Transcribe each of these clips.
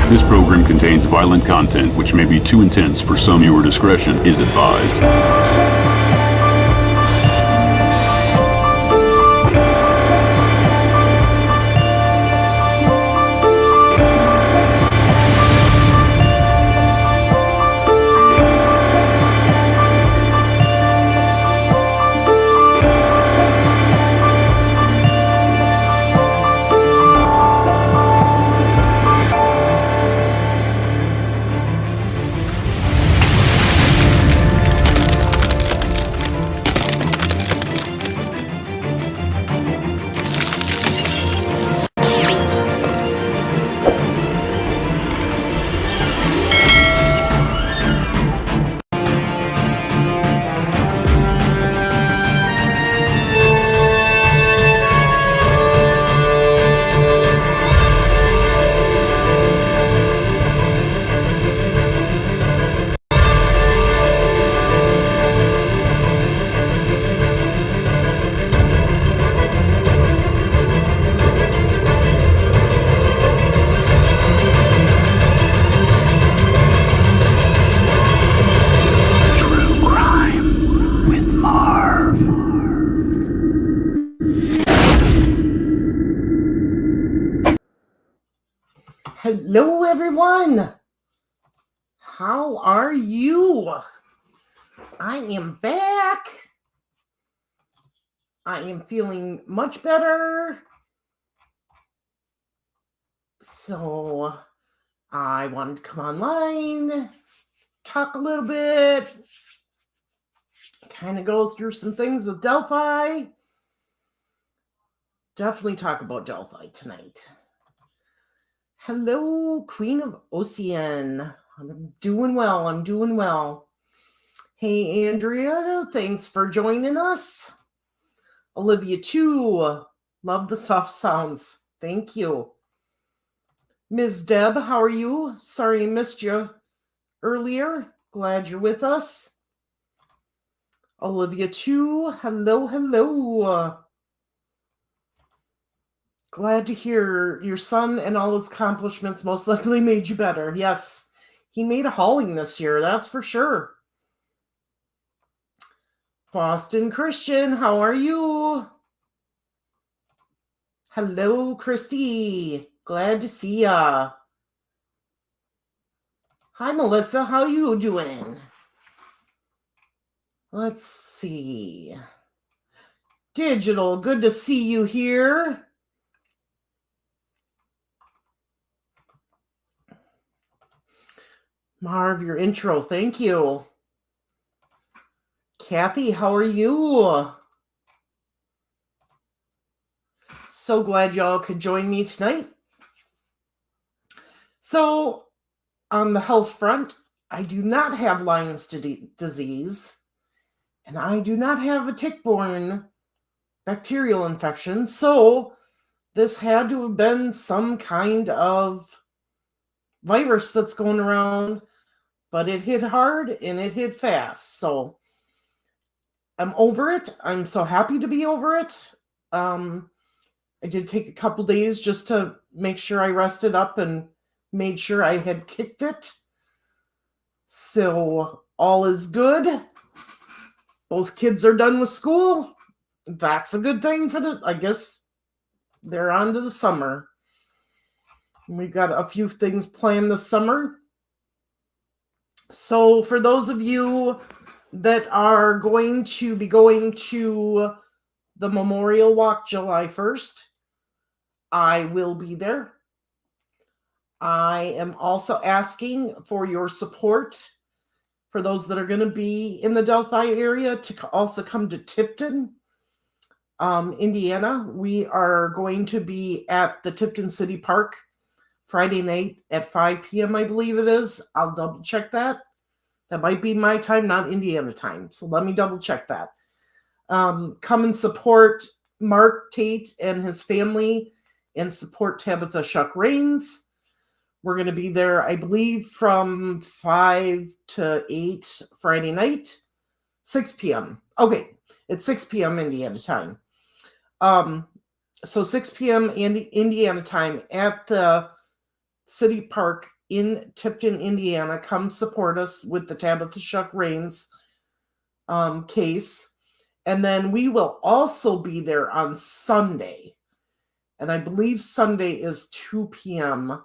This program contains violent content which may be too intense for some. Viewer discretion is advised. Hello, everyone. How are you? I am back. I am feeling much better. So I wanted to come online, talk a little bit, kind of go through some things with Delphi. Definitely talk about Delphi tonight. Hello, Queen of Ocean. I'm doing well. Hey, Andrea, thanks for joining us. Olivia, too. Love the soft sounds. Thank you. Ms. Deb, how are you? Sorry I missed you earlier. Glad you're with us. Olivia, too. Hello. Glad to hear your son and all his accomplishments most likely made you better. Yes, he made a hauling this year, that's for sure. Boston Christian, how are you? Hello, Christy. Glad to see ya. Hi, Melissa. How you doing? Let's see. Digital, good to see you here. Marv, your intro. Thank you. Kathy, how are you? So glad y'all could join me tonight. So, on the health front, I do not have Lyme's disease, and I do not have a tick-borne bacterial infection, so this had to have been some kind of virus that's going around, but it hit hard and it hit fast. So I'm over it. I'm so happy to be over it. I did take a couple days just to make sure I rested up and made sure I had kicked it. So all is good. Both kids are done with school. That's a good thing I guess they're on to the summer. We've got a few things planned this summer. So for those of you that are going to be going to the Memorial Walk July 1st, I will be there. I am also asking for your support for those that are going to be in the Delphi area to also come to Tipton, Indiana. We are going to be at the Tipton City Park Friday night at 5 p.m., I believe it is. I'll double check that. That might be my time, not Indiana time. So let me double check that. Come and support Mark Tate and his family and support Tabitha Shuck Rains. We're going to be there, I believe, from 5 to 8 Friday night, 6 p.m. Okay, it's 6 p.m. Indiana time. So 6 p.m. Indiana time at the City Park in Tipton, Indiana. Come support us with the Tabitha Shuck Rains case. And then we will also be there on Sunday. And I believe Sunday is 2 p.m.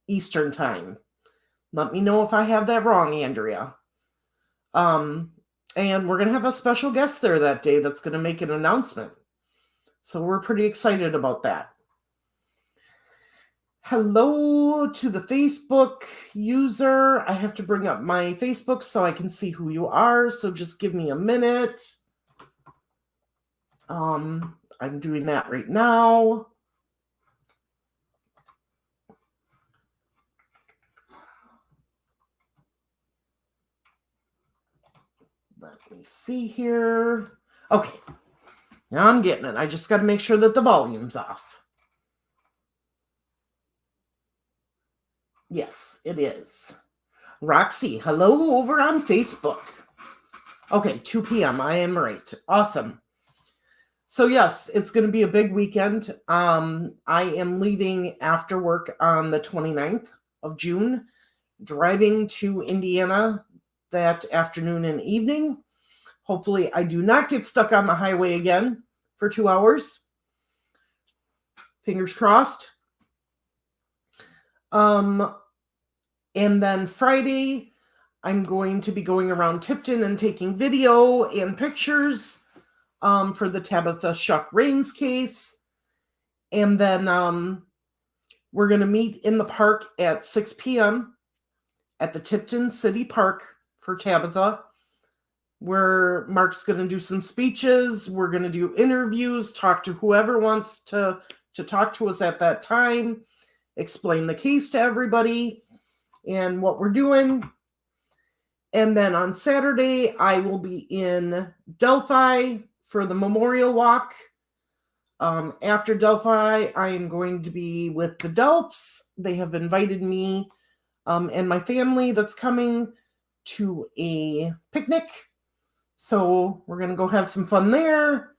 Eastern time. Let me know if I have that wrong, Andrea. And we're going to have a special guest there that day that's going to make an announcement. So we're pretty excited about that. Hello to the Facebook user. I have to bring up my Facebook so I can see who you are. So just give me a minute. I'm doing that right now. Let me see here. Okay. Now I'm getting it. I just got to make sure that the volume's off. Yes, it is. Roxy, hello over on Facebook. Okay, 2 p.m. I am right. Awesome. So yes, it's going to be a big weekend. I am leaving after work on the 29th of June, driving to Indiana that afternoon and evening. Hopefully I do not get stuck on the highway again for 2 hours. Fingers crossed. And then Friday, I'm going to be going around Tipton and taking video and pictures for the Tabitha Shuck Rains case. And then we're going to meet in the park at 6 p.m. at the Tipton City Park for Tabitha, where Mark's going to do some speeches. We're going to do interviews, talk to whoever wants to talk to us at that time, explain the case to everybody and what we're doing. And then on Saturday, I will be in Delphi for the Memorial Walk. After Delphi, I am going to be with the Delphs. They have invited me and my family that's coming to a picnic. So we're going to go have some fun there.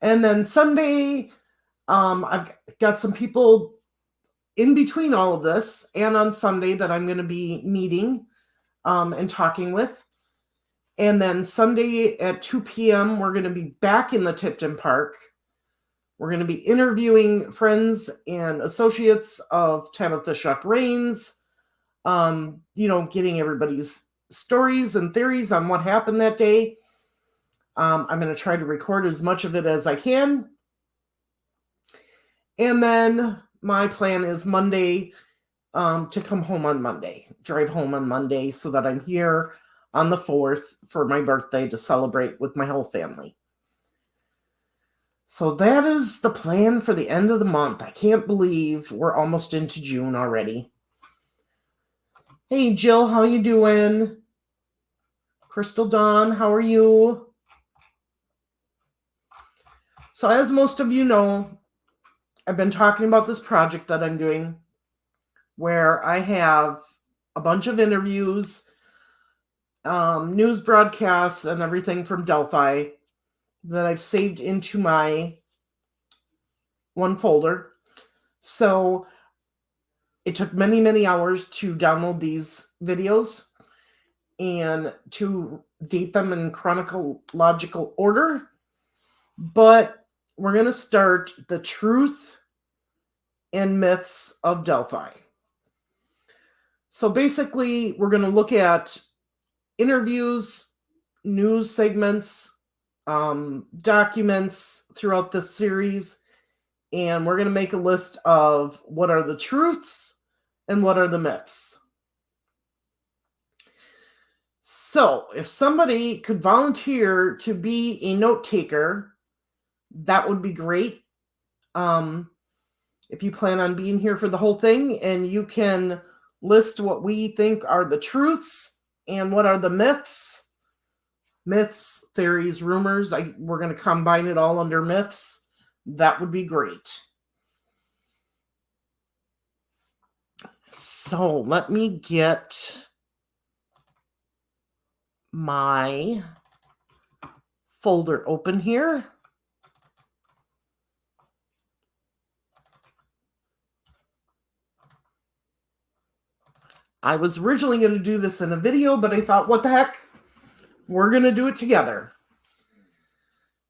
And then Sunday, I've got some people in between all of this and on Sunday that I'm going to be meeting and talking with. And then Sunday at 2 p.m., we're going to be back in the Tipton Park. We're going to be interviewing friends and associates of Tabitha Shuck Rains, getting everybody's stories and theories on what happened that day. I'm going to try to record as much of it as I can. And then my plan is Monday to come home on Monday, drive home on Monday so that I'm here on the 4th for my birthday to celebrate with my whole family. So that is the plan for the end of the month. I can't believe we're almost into June already. Hey, Jill, how you doing? Crystal Dawn, how are you? So as most of you know, I've been talking about this project that I'm doing where I have a bunch of interviews, news broadcasts, and everything from Delphi that I've saved into my one folder. So it took many, many hours to download these videos and to date them in chronological order. But we're going to start the truth and myths of Delphi. So basically, we're going to look at interviews, news segments, documents throughout this series, and we're going to make a list of what are the truths and what are the myths. So if somebody could volunteer to be a note taker, that would be great. If you plan on being here for the whole thing, and you can list what we think are the truths and what are the myths, theories, rumors. We're going to combine it all under myths. That would be great. So let me get my folder open here. I was originally going to do this in a video, but I thought, what the heck? We're going to do it together.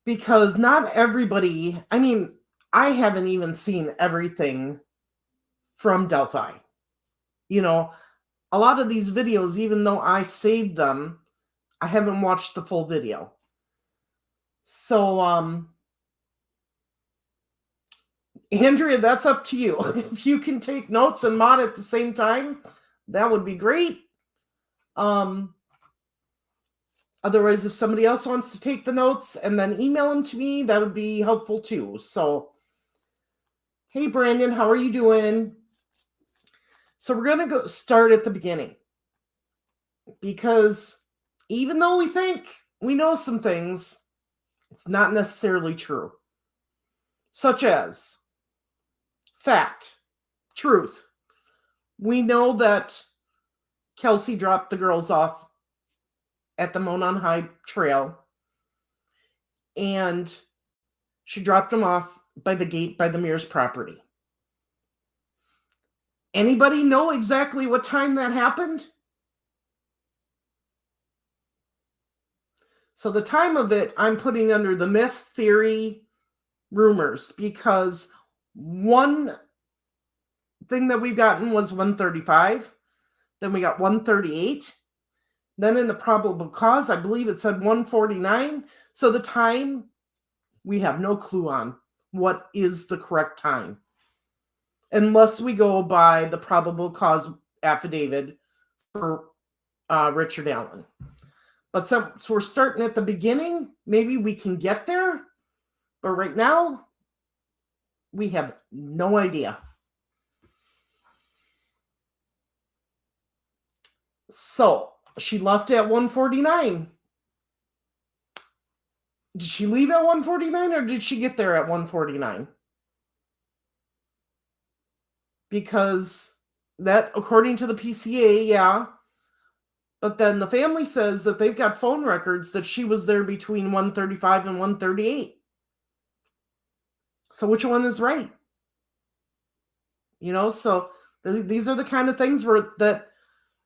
Because not everybody, I haven't even seen everything from Delphi. A lot of these videos, even though I saved them, I haven't watched the full video. So, Andrea, that's up to you. If you can take notes and mod at the same time, that would be great. Otherwise, if somebody else wants to take the notes and then email them to me, that would be helpful too. So, hey, Brandon, how are you doing? So we're going to start at the beginning. Because even though we think we know some things, it's not necessarily true. Such as fact, truth. We know that Kelsey dropped the girls off at the Monon High Trail, and she dropped them off by the gate by the Mears property. Anybody know exactly what time that happened? So the time of it, I'm putting under the myth, theory, rumors, because one thing that we've gotten was 1:35. Then we got 1:38. Then in the probable cause, I believe it said 1:49. So the time, we have no clue on what is the correct time. Unless we go by the probable cause affidavit for Richard Allen. But so we're starting at the beginning. Maybe we can get there. But right now, we have no idea. So she left at 1:49. Did she leave at 1:49 or did she get there at 1:49? Because that, according to the PCA, yeah. But then the family says that they've got phone records that she was there between 1:35 and 1:38. So which one is right? So these are the kind of things that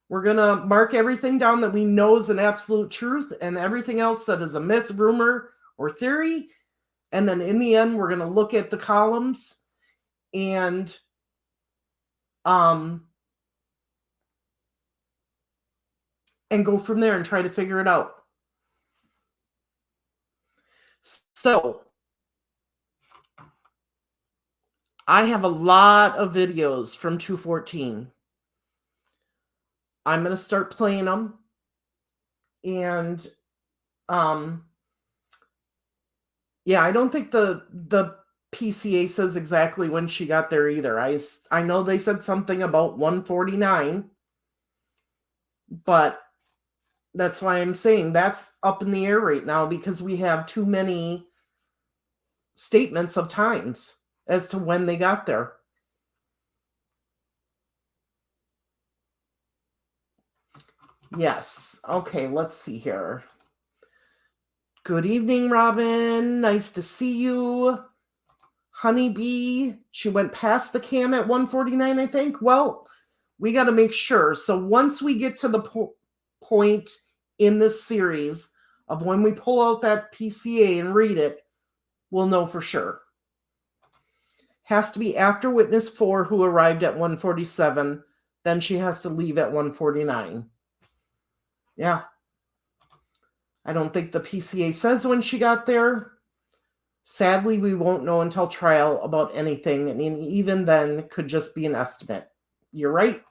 we're going to mark everything down that we know is an absolute truth, and everything else that is a myth, rumor, or theory. And then in the end, we're going to look at the columns and go from there and try to figure it out. So I have a lot of videos from 214. I'm going to start playing them. And yeah, I don't think the PCA says exactly when she got there either. I know they said something about 1:49, but that's why I'm saying that's up in the air right now, because we have too many statements of times as to when they got there. Yes. Okay, let's see here. Good evening, Robin. Nice to see you. Honeybee, she went past the cam at 149, I think. Well, we got to make sure. So once we get to the point in this series of when we pull out that PCA and read it, we'll know for sure. Has to be after witness 4 who arrived at 147. Then she has to leave at 149. Yeah. I don't think the PCA says when she got there. Sadly, we won't know until trial about anything, and even then could just be an estimate. You're right.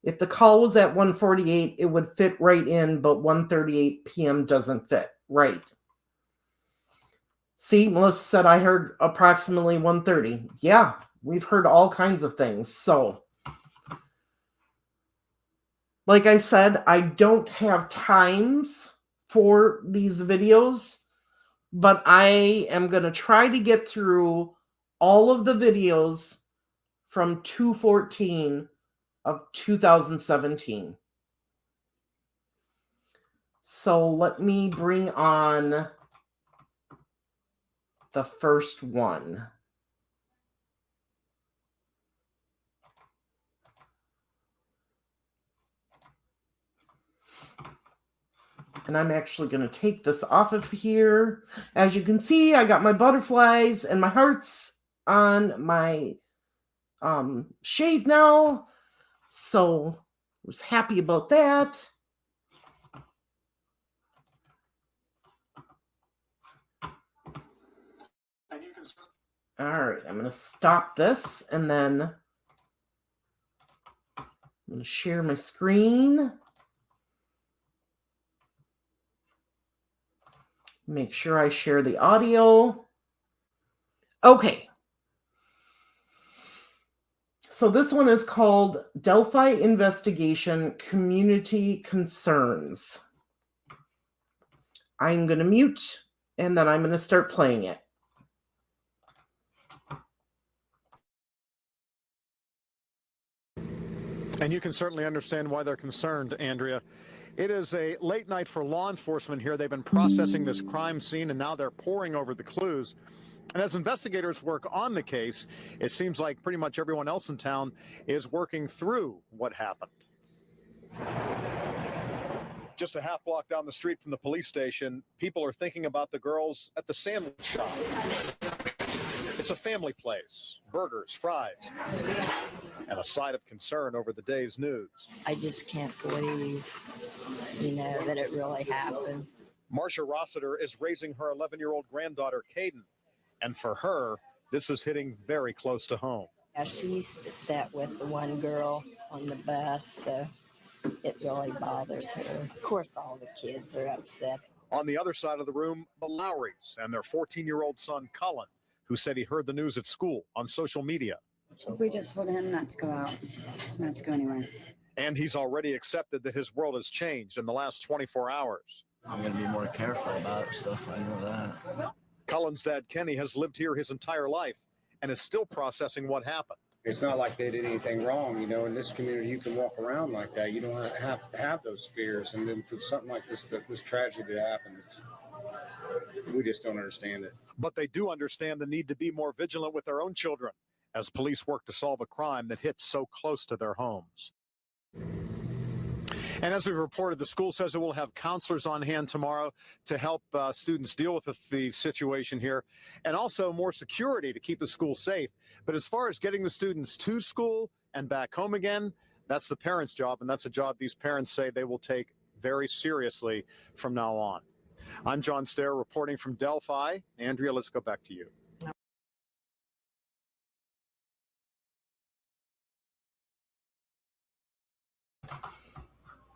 If the call was at 1:48, it would fit right in, but 1:38 p.m. doesn't fit. Right. See, Melissa said I heard approximately 1:30. Yeah, we've heard all kinds of things. So, like I said, I don't have times for these videos, but I am going to try to get through all of the videos from 2/14 of 2017. So let me bring on the first one. And I'm actually going to take this off of here. As you can see, I got my butterflies and my hearts on my shade now. So I was happy about that. All right, I'm going to stop this and then I'm going to share my screen. Make sure I share the audio. Okay. So this one is called Delphi Investigation Community Concerns. I'm going to mute and then I'm going to start playing it. And you can certainly understand why they're concerned, Andrea. It is a late night for law enforcement here. They've been processing this crime scene, and now they're poring over the clues. And as investigators work on the case, it seems like pretty much everyone else in town is working through what happened. Just a half block down the street from the police station, people are thinking about the girls at the sandwich shop. It's a family place, burgers, fries, and a side of concern over the day's news. I just can't believe, that it really happened. Marcia Rossiter is raising her 11-year-old granddaughter, Caden, and for her, this is hitting very close to home. Yeah, she used to sit with the one girl on the bus, so it really bothers her. Of course, all the kids are upset. On the other side of the room, the Lowrys and their 14-year-old son, Cullen, who said he heard the news at school on social media. We just told him not to go out, not to go anywhere. And he's already accepted that his world has changed in the last 24 hours. I'm going to be more careful about stuff. I know that. Cullen's dad, Kenny, has lived here his entire life and is still processing what happened. It's not like they did anything wrong. In this community, you can walk around like that. You don't have to have those fears. And then for something like this tragedy to happen, we just don't understand it. But they do understand the need to be more vigilant with their own children as police work to solve a crime that hits so close to their homes. And as we reported, the school says it will have counselors on hand tomorrow to help students deal with the situation here, and also more security to keep the school safe. But as far as getting the students to school and back home again, that's the parents' job, and that's a job these parents say they will take very seriously from now on. I'm John Stair reporting from Delphi. Andrea, let's go back to you.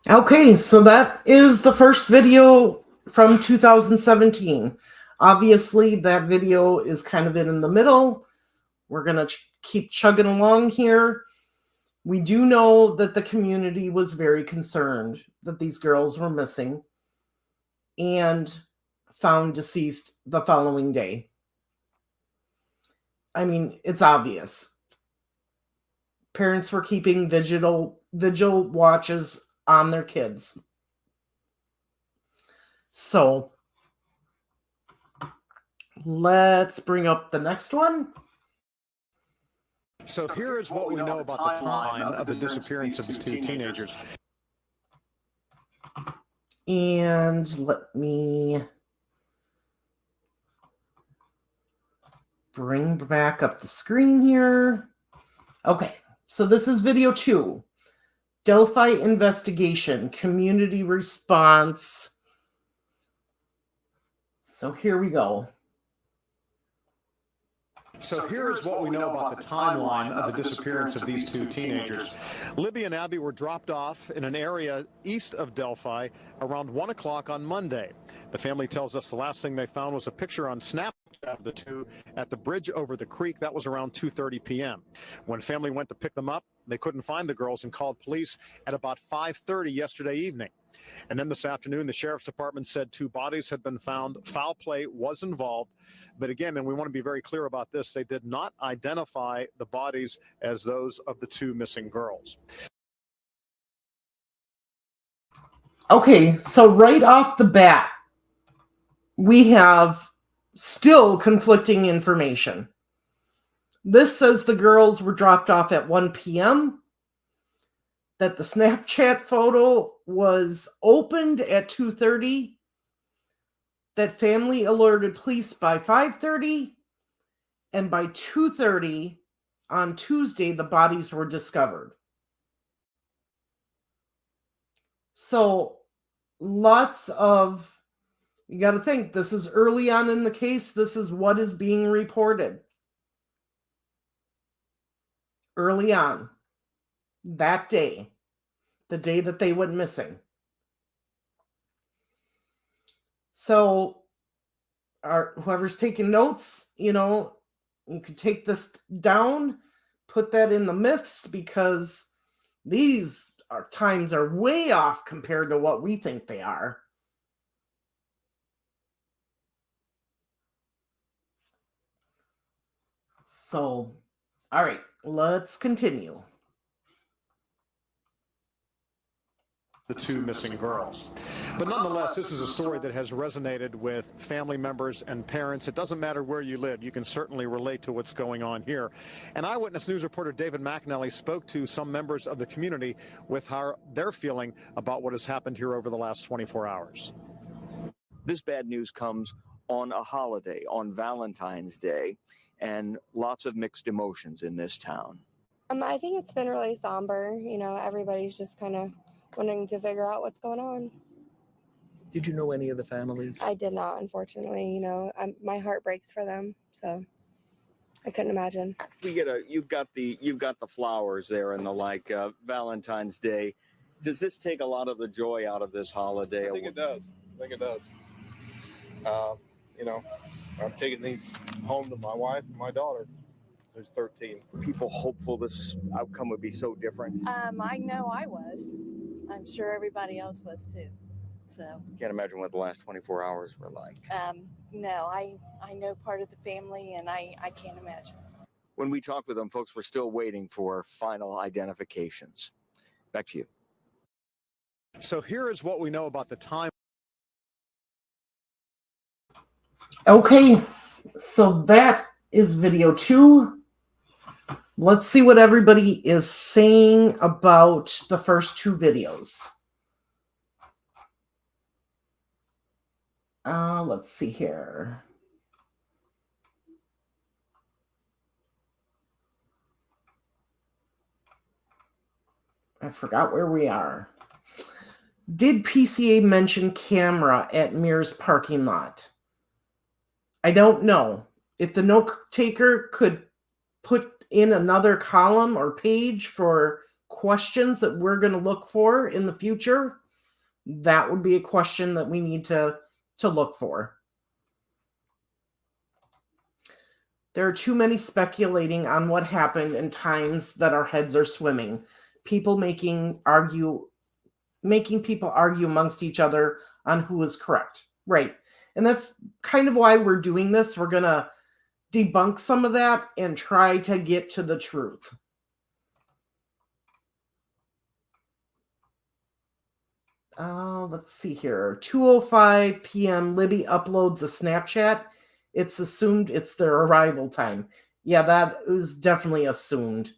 Okay, so that is the first video from 2017. Obviously, that video is kind of in the middle. We're going to keep chugging along here. We do know that the community was very concerned that these girls were missing and found deceased the following day. I mean, it's obvious. Parents were keeping vigil watches on their kids. So let's bring up the next one. So here is what we know about the timeline of the disappearance of these two teenagers. And let me bring back up the screen here. Okay, so this is video 2. Delphi investigation, community response. So here we go. So here is what we know about the timeline of the disappearance of these two teenagers. Libby and Abby were dropped off in an area east of Delphi around 1 o'clock on Monday. The family tells us the last thing they found was a picture on Snapchat of the two at the bridge over the creek. That was around 2:30 p.m. When family went to pick them up, they couldn't find the girls and called police at about 5:30 yesterday evening. And then this afternoon, the sheriff's department said 2 bodies had been found. Foul play was involved. But again, and we want to be very clear about this, they did not identify the bodies as those of the 2 missing girls. Okay, so right off the bat, we have still conflicting information. This says the girls were dropped off at 1 p.m., that the Snapchat photo was opened at 2:30, that family alerted police by 5:30, and by 2:30 on Tuesday, the bodies were discovered. So lots of, you got to think, this is early on in the case. This is what is being reported. Early on, that day, the day that they went missing. So whoever's taking notes, you could take this down, put that in the myths, because these times are way off compared to what we think they are. So, all right, let's continue. The 2 missing girls. But nonetheless, this is a story that has resonated with family members and parents. It doesn't matter where you live. You can certainly relate to what's going on here. And Eyewitness News reporter David McAnally spoke to some members of the community with how they're feeling about what has happened here over the last 24 hours. This bad news comes on a holiday, on Valentine's Day, and lots of mixed emotions in this town. I think it's been really somber. Everybody's just kind of wanting to figure out what's going on. Did you know any of the families? I did not, unfortunately. My heart breaks for them, so I couldn't imagine. You've got the flowers there and the like. Valentine's Day. Does this take a lot of the joy out of this holiday? I think it does. I'm taking these home to my wife and my daughter, who's 13. People hopeful this outcome would be so different. I know I was. I'm sure everybody else was too. So Can't imagine what the last 24 hours were like. no, I know part of the family, and I can't imagine. When we talked with them, folks were still waiting for final identifications. Back to you. So here is what we know about the time. Okay, so that is video 2. Let's see what everybody is saying about the first 2 videos. Let's see here. I forgot where we are. Did PCA mention camera at Mears parking lot? I don't know. If the note taker could put in another column or page for questions that we're going to look for in the future, that would be a question that we need to look for. There are too many speculating on what happened and times that our heads are swimming. People making people argue amongst each other on who is correct. Right. And that's kind of why we're doing this. We're going to debunk some of that and try to get to the truth. Let's see here. 2:05 p.m. Libby uploads a Snapchat. It's assumed it's their arrival time. Yeah, that was definitely assumed.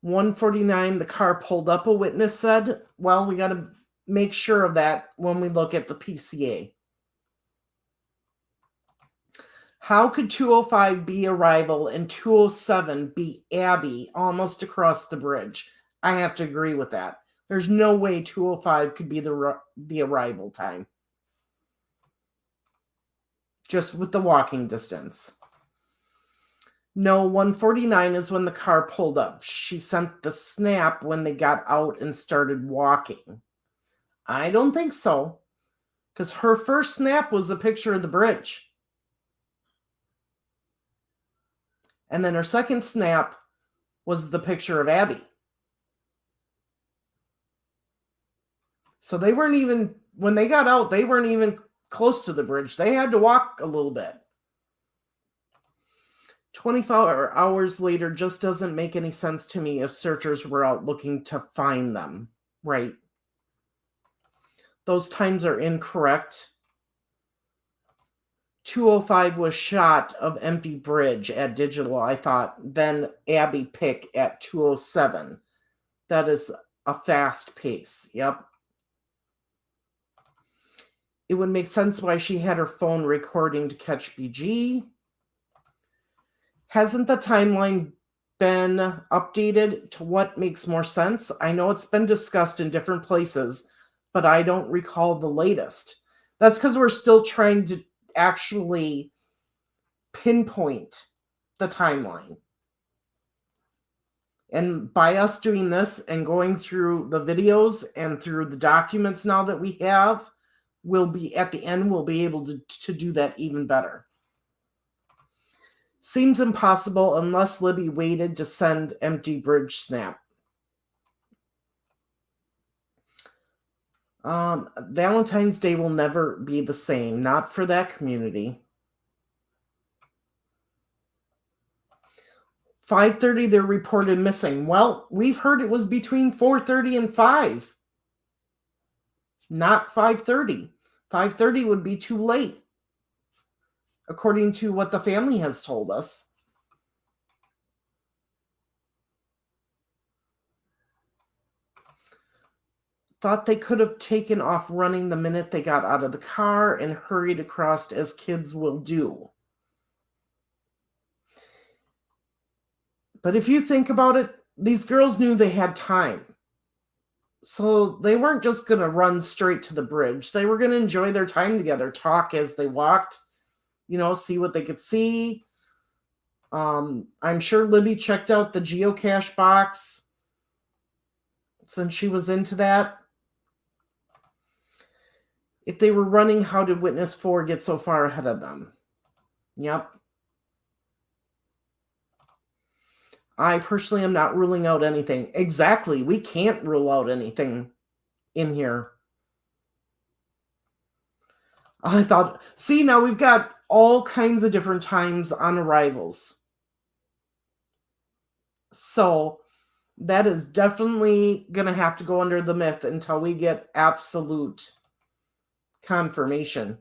1:49, the car pulled up, a witness said. Well, we got to make sure of that when we look at the PCA. How could 2:05 be arrival and 2:07 be Abby almost across the bridge? I have to agree with that. There's no way 2:05 could be the arrival time. Just with the walking distance. No, 1:49 is when the car pulled up. She sent the snap when they got out and started walking. I don't think so. Because her first snap was a picture of the bridge. And then her second snap was the picture of Abby. So they weren't even, when they got out, they weren't even close to the bridge. They had to walk a little bit. 24 hours later just doesn't make any sense to me if searchers were out looking to find them. Right. Those times are incorrect. 2:05 was shot of empty bridge at digital, I thought. Then Abby pick at 2:07. That is a fast pace. Yep. It would make sense why she had her phone recording to catch BG. Hasn't the timeline been updated to what makes more sense? I know it's been discussed in different places, but I don't recall the latest. That's because we're still trying to actually pinpoint the timeline. And by us doing this and going through the videos and through the documents now that we have, we'll be at the end, we'll be able to do that even better. Seems impossible unless Libby waited to send empty bridge snap. Valentine's Day will never be the same, not for that community. 5:30, they're reported missing. Well, we've heard it was between 4:30 and 5. Not 5:30. 5:30 would be too late, according to what the family has told us. Thought they could have taken off running the minute they got out of the car and hurried across as kids will do. But if you think about it, these girls knew they had time. So they weren't just going to run straight to the bridge. They were going to enjoy their time together, talk as they walked, see what they could see. I'm sure Libby checked out the geocache box since she was into that. If they were running, how did witness 4 get so far ahead of them? Yep. I personally am not ruling out anything. Exactly. We can't rule out anything in here. I thought, see, now we've got all kinds of different times on arrivals. So that is definitely going to have to go under the myth until we get absolute confirmation.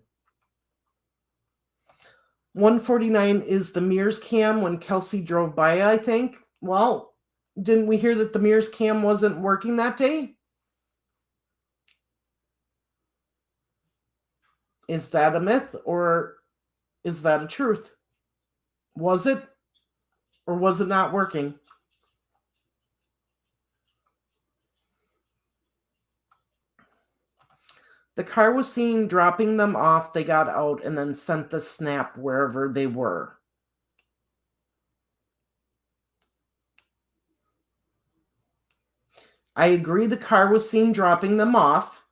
1:49 is the Mears cam when Kelsey drove by, I think. Well, didn't we hear that the Mears cam wasn't working that day? Is that a myth or is that a truth? Was it or was it not working? The car was seen dropping them off. They got out and then sent the snap wherever they were. I agree the car was seen dropping them off.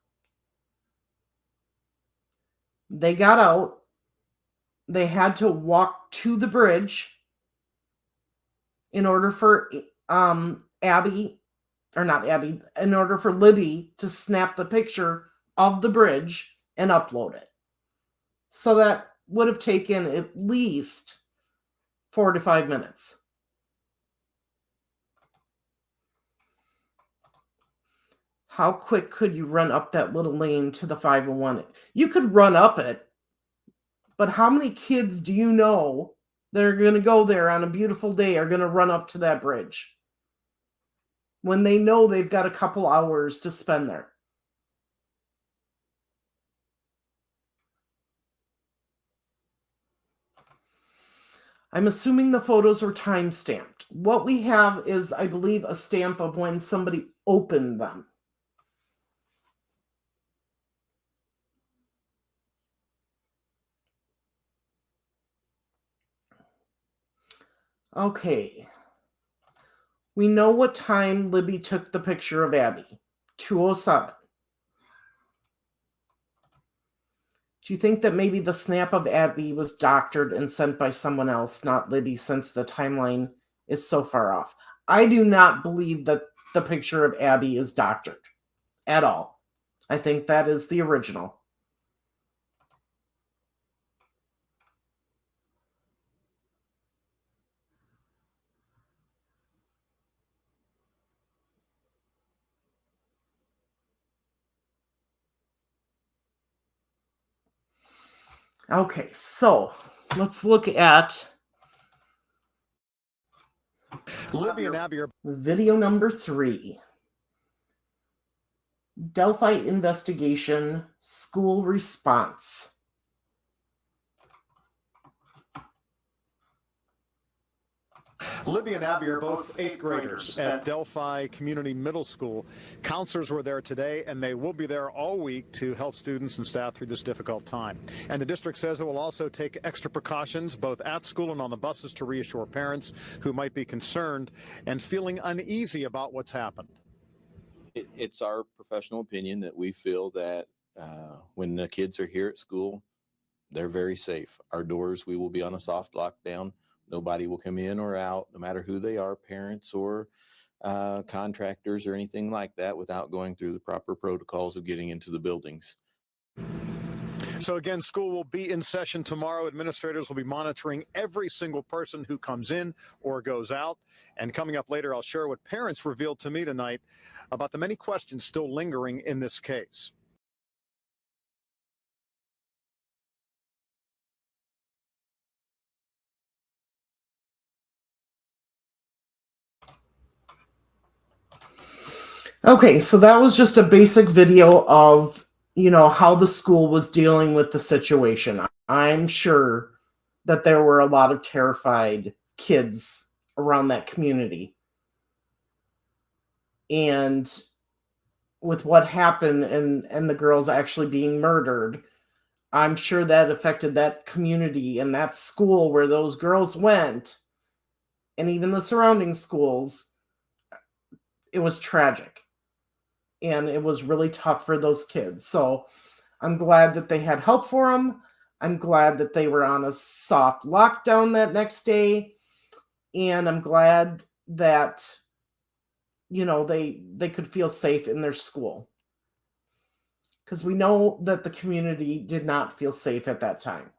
They got out. They had to walk to the bridge in order for in order for Libby to snap the picture of the bridge and upload it. So that would have taken at least 4 to 5 minutes. How quick could you run up that little lane to the 501? You could run up it, but how many kids do you know that are going to go there on a beautiful day are going to run up to that bridge when they know they've got a couple hours to spend there? I'm assuming the photos were time-stamped. What we have is, I believe, a stamp of when somebody opened them. Okay. We know what time Libby took the picture of Abby. 2:07. Do you think that maybe the snap of Abby was doctored and sent by someone else, not Libby, since the timeline is so far off? I do not believe that the picture of Abby is doctored at all. I think that is the original. Okay, so let's look at Libby and Abby are video number 3. Delphi investigation, school response. Libby and Abby are both 8th graders at Delphi Community Middle School. Counselors were there today, and they will be there all week to help students and staff through this difficult time. And the district says it will also take extra precautions, both at school and on the buses, to reassure parents who might be concerned and feeling uneasy about what's happened. It's our professional opinion that we feel that when the kids are here at school, they're very safe. Our doors, we will be on a soft lockdown. Nobody will come in or out, no matter who they are, parents or contractors or anything like that, without going through the proper protocols of getting into the buildings. So again, school will be in session tomorrow. Administrators will be monitoring every single person who comes in or goes out. And coming up later, I'll share what parents revealed to me tonight about the many questions still lingering in this case. Okay, so that was just a basic video of, how the school was dealing with the situation. I'm sure that there were a lot of terrified kids around that community. And with what happened and the girls actually being murdered, I'm sure that affected that community and that school where those girls went, and even the surrounding schools. It was tragic. And it was really tough for those kids. So I'm glad that they had help for them. I'm glad that they were on a soft lockdown that next day. And I'm glad that, they could feel safe in their school. Because we know that the community did not feel safe at that time.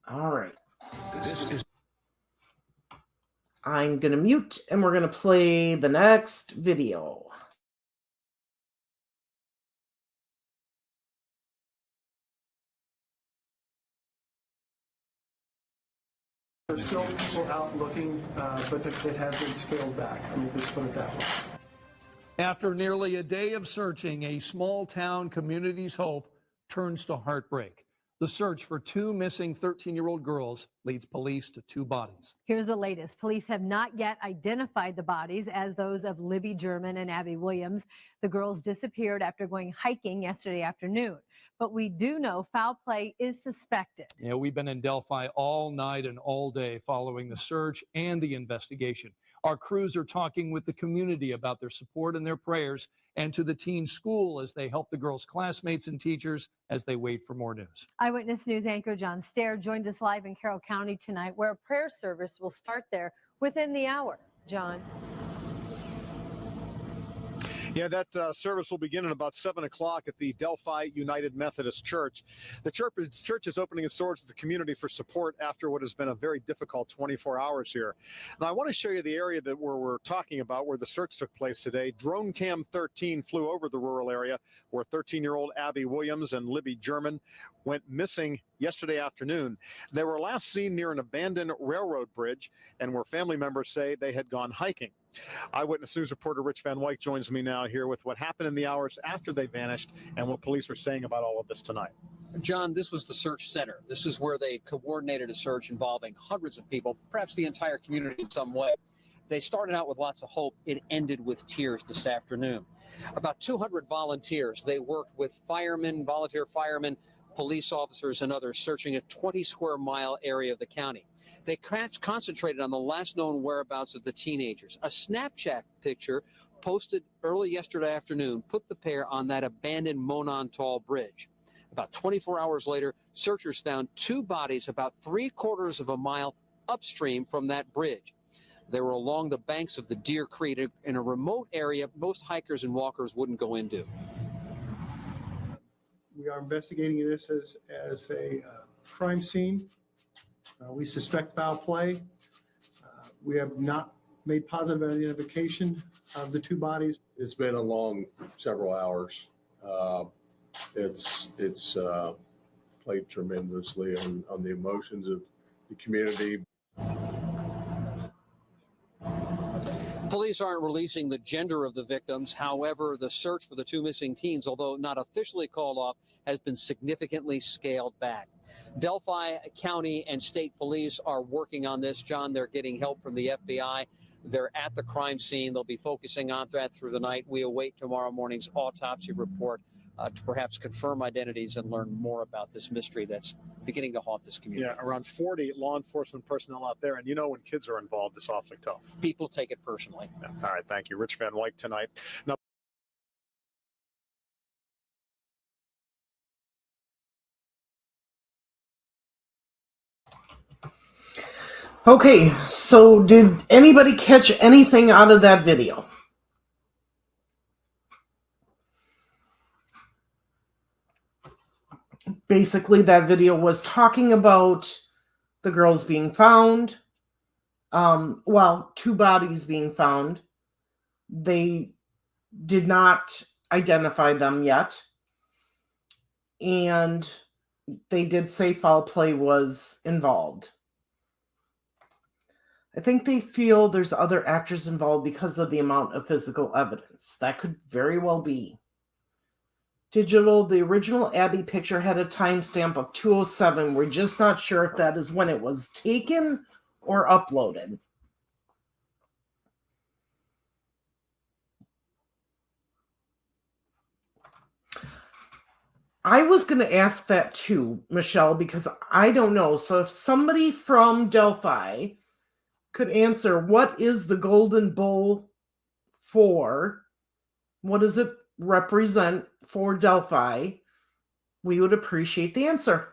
All right. I'm going to mute and we're going to play the next video. There's still people out looking, but it has been scaled back. I mean, just put it that way. After nearly a day of searching, a small town community's hope turns to heartbreak. The search for 2 missing 13-year-old girls leads police to 2 bodies. Here's the latest. Police have not yet identified the bodies as those of Libby German and Abby Williams. The girls disappeared after going hiking yesterday afternoon. But we do know foul play is suspected. Yeah, we've been in Delphi all night and all day following the search and the investigation. Our crews are talking with the community about their support and their prayers, and to the teen school as they help the girls' classmates and teachers as they wait for more news. Eyewitness News anchor John Stair joins us live in Carroll County tonight, where a prayer service will start there within the hour. John. Yeah, that service will begin at about 7 o'clock at the Delphi United Methodist Church. The church is opening its doors to the community for support after what has been a very difficult 24 hours here. Now, I want to show you the area that we're talking about where the search took place today. Drone Cam 13 flew over the rural area where 13-year-old Abby Williams and Libby German went missing yesterday afternoon. They were last seen near an abandoned railroad bridge and where family members say they had gone hiking. Eyewitness News reporter Rich Van Wyk joins me now here with what happened in the hours after they vanished and what police are saying about all of this tonight. John, this was the search center. This is where they coordinated a search involving hundreds of people, perhaps the entire community in some way. They started out with lots of hope. It ended with tears this afternoon. About 200 volunteers. They worked with firemen, volunteer firemen, police officers, and others searching a 20-square-mile area of the county. They concentrated on the last known whereabouts of the teenagers. A Snapchat picture posted early yesterday afternoon put the pair on that abandoned Monontal Bridge. About 24 hours later, searchers found two bodies about 3/4 of a mile upstream from that bridge. They were along the banks of the Deer Creek in a remote area most hikers and walkers wouldn't go into. We are investigating this as a crime scene. We suspect foul play. We have not made positive identification of the two bodies. It's been a long several hours. It's played tremendously on the emotions of the community. Police aren't releasing the gender of the victims. However, the search for the two missing teens, although not officially called off, has been significantly scaled back. Delphi County and state police are working on this. John, they're getting help from the FBI. They're at the crime scene. They'll be focusing on that through the night. We await tomorrow morning's autopsy report to perhaps confirm identities and learn more about this mystery that's beginning to haunt this community. Yeah, around 40 law enforcement personnel out there. And you know, when kids are involved, it's awfully tough. People take it personally. Yeah. All right. Thank you. Rich Van Wyk tonight. Now, Okay, so did anybody catch anything out of that video? Basically, that video was talking about the girls being found. Two bodies being found. They did not identify them yet. And they did say foul play was involved. I think they feel there's other actors involved because of the amount of physical evidence. That could very well be. Digital, the original Abby picture had a timestamp of 2:07. We're just not sure if that is when it was taken or uploaded. I was going to ask that too, Michelle, because I don't know. So if somebody from Delphi could answer, what is the Golden Bowl for? What does it represent for Delphi? We would appreciate the answer.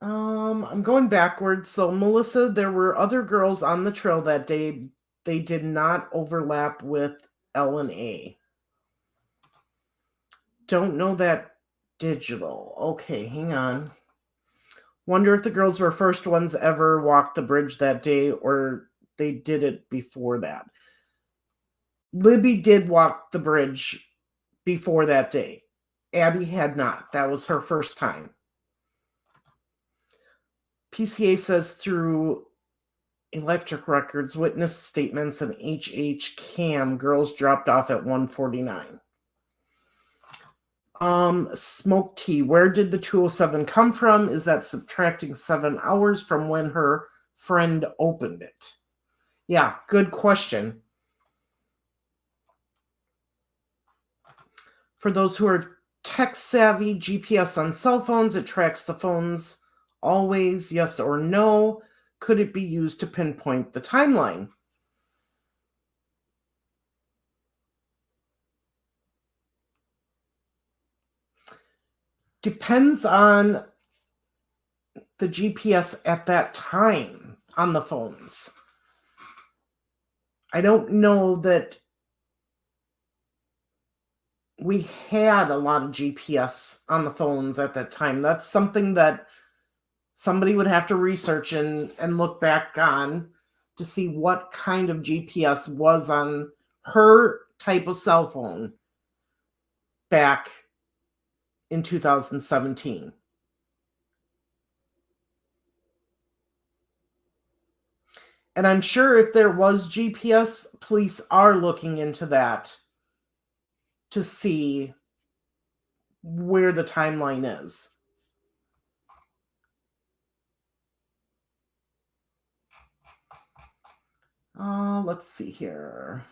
I'm going backwards. So, Melissa, there were other girls on the trail that day. They did not overlap with L and A. Don't know that. Digital. Okay, hang on. Wonder if the girls were first ones ever walked the bridge that day or they did it before that. Libby did walk the bridge before that day. Abby had not. That was her first time. PCA says through electric records, witness statements, and HH cam, girls dropped off at 1:49. Smoke Tea, where did the 2:07 come from? Is that subtracting 7 hours from when her friend opened it? Yeah, good question. For those who are tech savvy, GPS on cell phones, it tracks the phones always, yes or no. Could it be used to pinpoint the timeline? Depends on the GPS at that time on the phones. I don't know that we had a lot of GPS on the phones at that time. That's something that somebody would have to research and look back on to see what kind of GPS was on her type of cell phone back in 2017. And I'm sure if there was GPS, police are looking into that to see where the timeline is. Let's see here.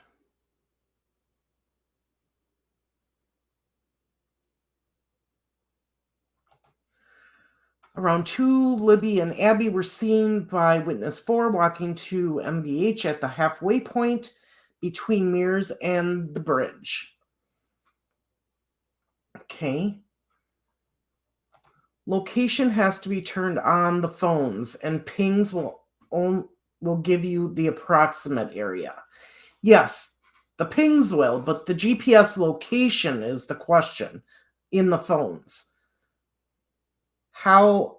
Around 2, Libby and Abby were seen by witness 4 walking to MBH at the halfway point between Mears and the bridge. Okay. Location has to be turned on the phones, and pings will give you the approximate area. Yes, the pings will, but the GPS location is the question in the phones. How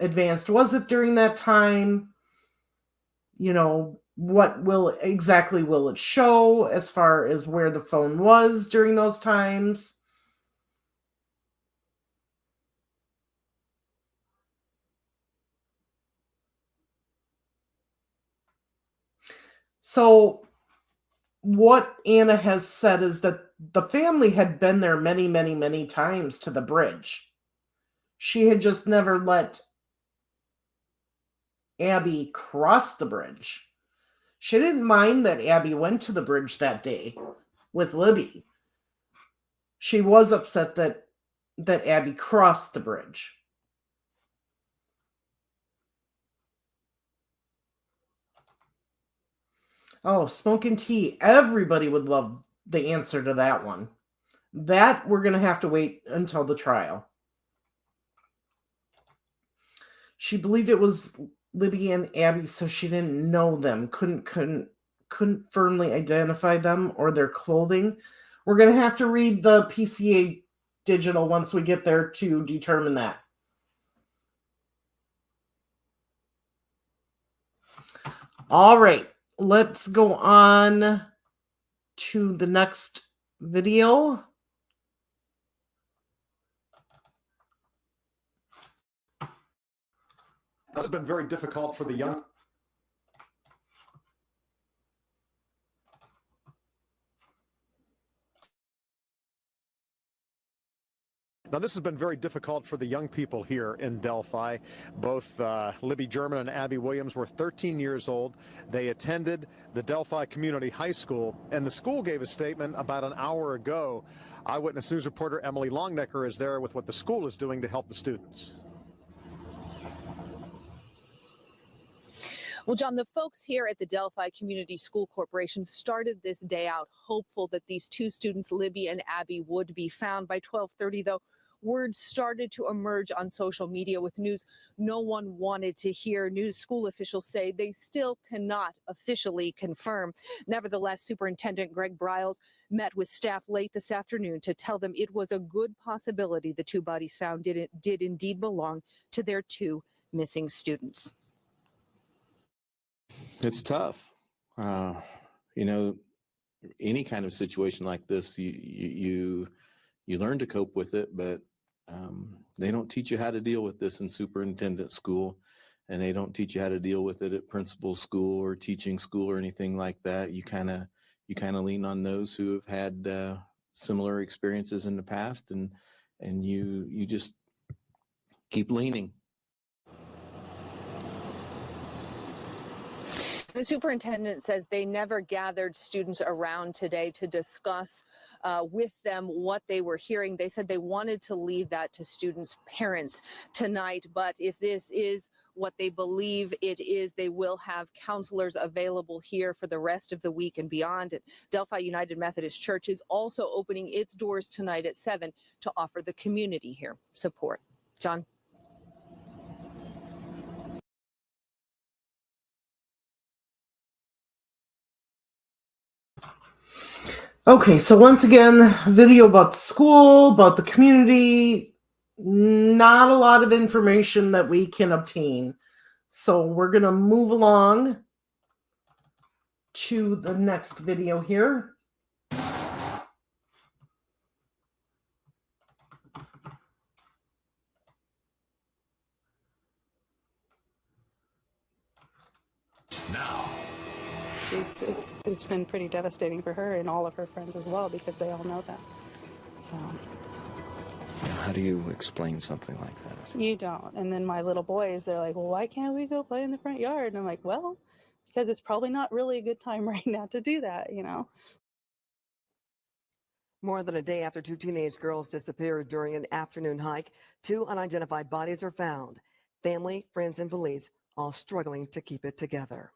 advanced was it during that time? You know, what exactly will it show as far as where the phone was during those times? So what Anna has said is that the family had been there many, many, many times to the bridge. She had just never let Abby cross the bridge. She didn't mind that Abby went to the bridge that day with Libby. She was upset that Abby crossed the bridge. Oh, smoking tea. Everybody would love the answer to that one. That we're going to have to wait until the trial. She believed it was Libby and Abby, so she didn't know them. Couldn't firmly identify them or their clothing. We're going to have to read the PCA digital once we get there to determine that. All right, let's go on to the next video. This has been very difficult for the young. Now, this has been very difficult for the young people here in Delphi. Both Libby German and Abby Williams were 13 years old. They attended the Delphi Community High School, and the school gave a statement about an hour ago. Eyewitness News reporter Emily Longnecker is there with what the school is doing to help the students. Well, John, the folks here at the Delphi Community School Corporation started this day out hopeful that these two students, Libby and Abby, would be found. By 12:30, though, words started to emerge on social media with news no one wanted to hear. News school officials say they still cannot officially confirm. Nevertheless, Superintendent Greg Briles met with staff late this afternoon to tell them it was a good possibility the two bodies found did indeed belong to their two missing students. It's tough. You know, any kind of situation like this, you learn to cope with it, but they don't teach you how to deal with this in superintendent school, and they don't teach you how to deal with it at principal school or teaching school or anything like that. You kind of lean on those who have had similar experiences in the past, and you just keep leaning. The superintendent says they never gathered students around today to discuss with them what they were hearing. They said they wanted to leave that to students' parents tonight, but if this is what they believe it is, they will have counselors available here for the rest of the week and beyond. And Delphi United Methodist Church is also opening its doors tonight at 7 to offer the community here support. John? Okay, so once again, video about the school, about the community, not a lot of information that we can obtain. So we're going to move along to the next video here. Now. It's been pretty devastating for her and all of her friends as well because they all know that. So How do you explain something like that? you don't. And then my little boys, they're like, well, why can't we go play in the front yard? And I'm like, well, because it's probably not really a good time right now to do that, you know? More than a day after two teenage girls disappeared during an afternoon hike, two unidentified bodies are found. Family, friends, and police all struggling to keep it together.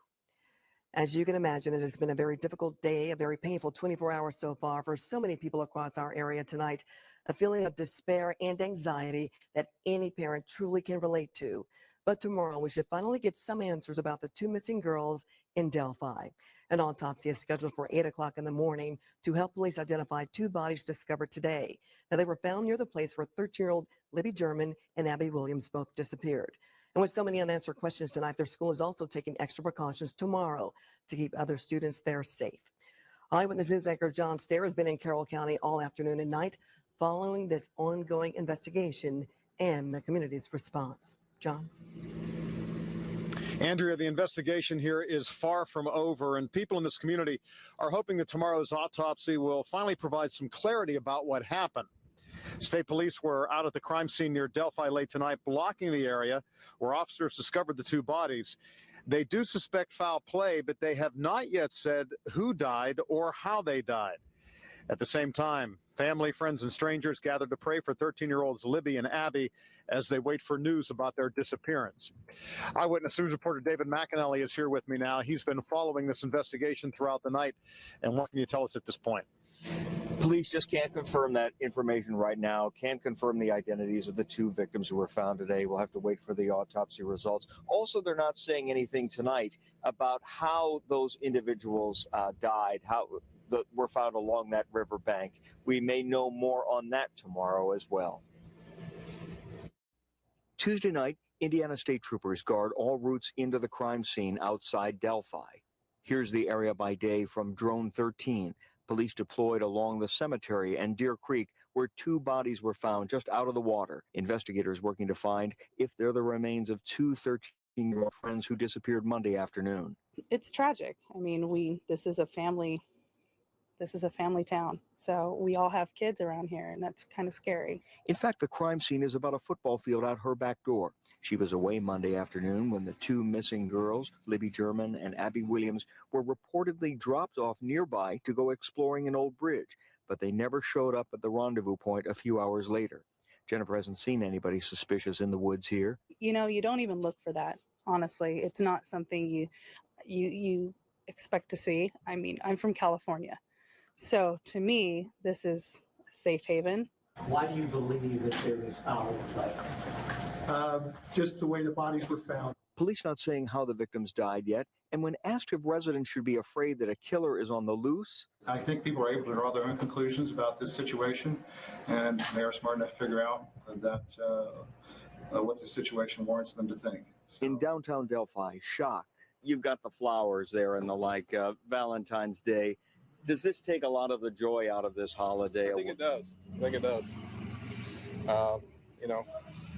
As you can imagine, it has been a very difficult day, a very painful 24 hours so far for so many people across our area tonight. A feeling of despair and anxiety that any parent truly can relate to. But tomorrow we should finally get some answers about the two missing girls in Delphi. An autopsy is scheduled for 8 o'clock in the morning to help police identify two bodies discovered today. Now, they were found near the place where 13-year-old Libby German and Abby Williams both disappeared. And with so many unanswered questions tonight, their school is also taking extra precautions tomorrow to keep other students there safe. Eyewitness News anchor John Stair has been in Carroll County all afternoon and night following this ongoing investigation and the community's response. John? Andrea, the investigation here is far from over, and people in this community are hoping that tomorrow's autopsy will finally provide some clarity about what happened. State police were out at the crime scene near Delphi late tonight, blocking the area where officers discovered the two bodies. They do suspect foul play, but they have not yet said who died or how they died. At the same time, family, friends, and strangers gathered to pray for 13-year-olds Libby and Abby as they wait for news about their disappearance. Eyewitness News reporter David McAnally is here with me now. He's been following this investigation throughout the night. And what can you tell us at this point? Police just can't confirm that information right now, can't confirm the identities of the two victims who were found today. We'll have to wait for the autopsy results. Also, they're not saying anything tonight about how those individuals died, how were found along that riverbank. We may know more on that tomorrow as well. Tuesday night, Indiana State Troopers guard all routes into the crime scene outside Delphi. Here's the area by day from Drone 13. Police deployed along the cemetery and Deer Creek, where two bodies were found just out of the water. Investigators working to find if they're the remains of two 13-year-old friends who disappeared Monday afternoon. It's tragic. I mean, this is a family town. So we all have kids around here, and that's kind of scary. In fact, the crime scene is about a football field out her back door. She was away Monday afternoon when the two missing girls, Libby German and Abby Williams, were reportedly dropped off nearby to go exploring an old bridge, but they never showed up at the rendezvous point a few hours later. Jennifer hasn't seen anybody suspicious in the woods here. You know, you don't even look for that, honestly. It's not something you expect to see. I mean, I'm from California. So to me, this is a safe haven. Why do you believe that there is foul play? Just the way the bodies were found. Police not saying how the victims died yet, and when asked if residents should be afraid that a killer is on the loose, I think people are able to draw their own conclusions about this situation, and they are smart enough to figure out that what the situation warrants them to think. So. In downtown Delphi, shock. You've got the flowers there and the like, Valentine's Day. Does this take a lot of the joy out of this holiday? I think it does. You know,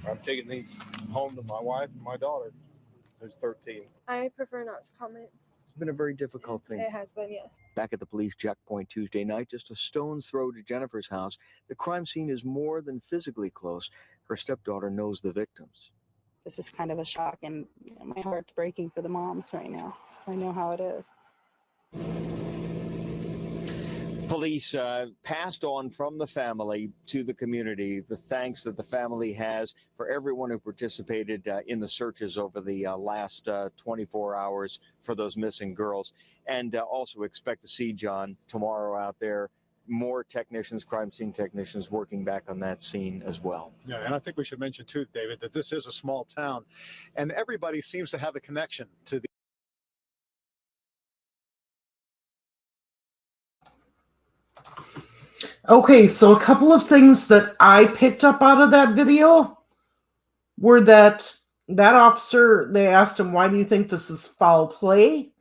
I'm taking these home to my wife and my daughter, who's 13. I prefer not to comment. It's been a very difficult thing. It has been, yes. Back at the police checkpoint Tuesday night, just a stone's throw to Jennifer's house, the crime scene is more than physically close. Her stepdaughter knows the victims. This is kind of a shock, and my heart's breaking for the moms right now, because I know how it is. Police passed on from the family to the community the thanks that the family has for everyone who participated in the searches over the last 24 hours for those missing girls. And also expect to see, John, tomorrow out there, more technicians, crime scene technicians working back on that scene as well. Yeah, and I think we should mention too, David, that this is a small town and everybody seems to have a connection to the Okay, so a couple of things that I picked up out of that video were that officer, they asked him, why do you think this is foul play?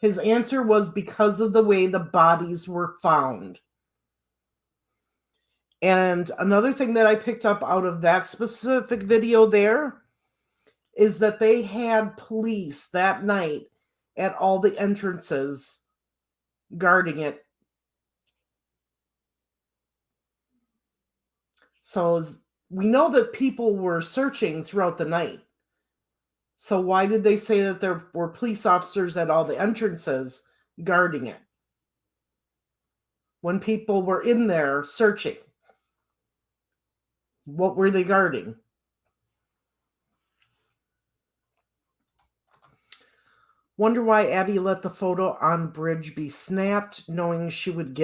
His answer was because of the way the bodies were found. And another thing that I picked up out of that specific video there is that they had police that night at all the entrances guarding it. So we know that people were searching throughout the night. So why did they say that there were police officers at all the entrances guarding it when people were in there searching? What were they guarding? Wonder why Abby let the photo on bridge be snapped, knowing she would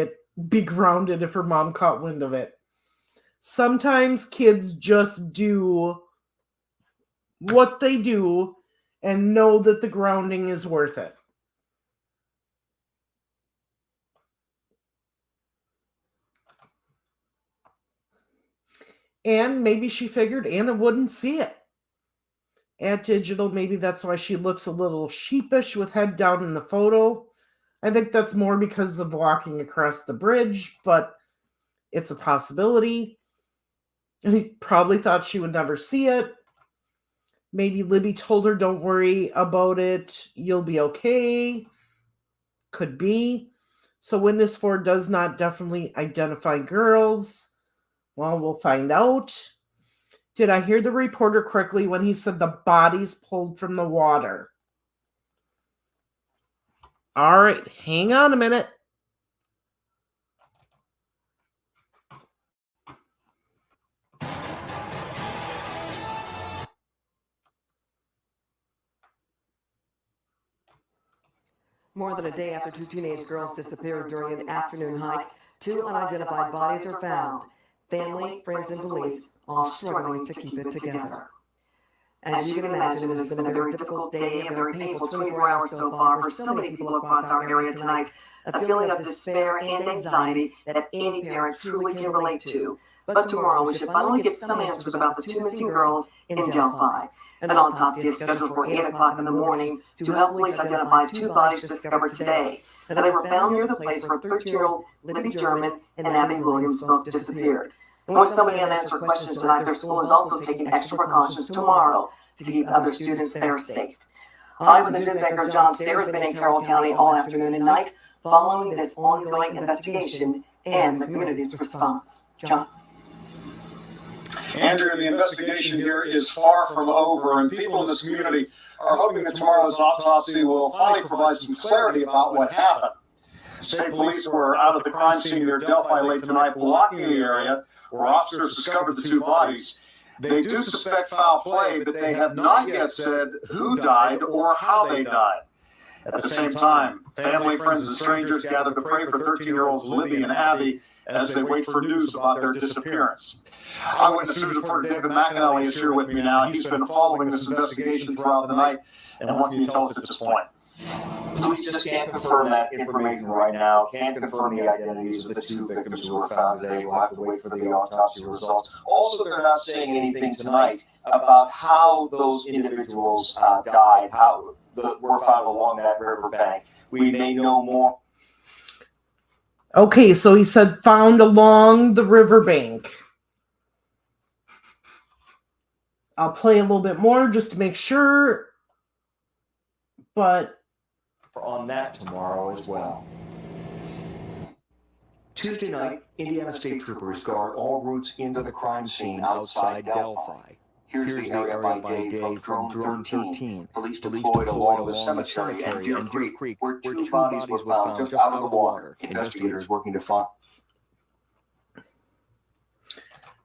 be grounded if her mom caught wind of it. Sometimes kids just do what they do and know that the grounding is worth it. And maybe she figured Anna wouldn't see it. At Digital, maybe that's why she looks a little sheepish with head down in the photo. I think that's more because of walking across the bridge, but it's a possibility. He probably thought she would never see it. Maybe Libby told her, don't worry about it. You'll be okay. Could be. So witness 4 does not definitely identify girls. Well, we'll find out. Did I hear the reporter correctly when he said the bodies pulled from the water? All right, hang on a minute. More than a day after 2 teenage girls disappeared during an afternoon hike, 2 unidentified bodies are found. Family, friends, and police all struggling to keep it together. As you can imagine, it has been a very difficult day, a very painful 24 hours so far for so many people across our area tonight. A feeling of despair and anxiety that any parent truly can relate to. But tomorrow we should finally get some answers about the 2 missing girls in Delphi. An autopsy is scheduled for 8 o'clock in the morning to help police identify 2 bodies discovered today. Now, they were found near the place where 13-year-old Libby German and Abby Williams both disappeared. And with so many unanswered questions tonight, their school is also taking extra precautions tomorrow to keep other students there safe. Eyewitness News anchor John Stair has been in Carroll County all afternoon and night following this ongoing investigation and the community's response. John? Andrew, the investigation here is far from over, and people in this community are hoping that tomorrow's autopsy will finally provide some clarity about what happened. State police were out at the crime scene near Delphi late tonight, blocking the area where officers discovered the 2 bodies. They do suspect foul play, but they have not yet said who died or how they died. At the same time, family, friends, and strangers gathered to pray for 13-year-olds Libby and Abby as they wait for news about their disappearance. Eyewitness News reporter David McAnally is here with me now. He's been following this investigation throughout the night. And what can you tell us at this point? Police just can't confirm that information right now, can't confirm the identities of the 2 victims who were found today. We'll have to wait for the autopsy results. Also, they're not saying anything tonight about how those individuals died, how were found along that riverbank. We may know more. Okay, so he said found along the riverbank. I'll play a little bit more just to make sure, but on that tomorrow as well. Tuesday night, Indiana State Troopers guard all routes into the crime scene outside Delphi. Here's the area by day from Drone 13. Police deployed along the cemetery and Deer Creek, where 2 bodies were found just out of the water. Investigators working to find.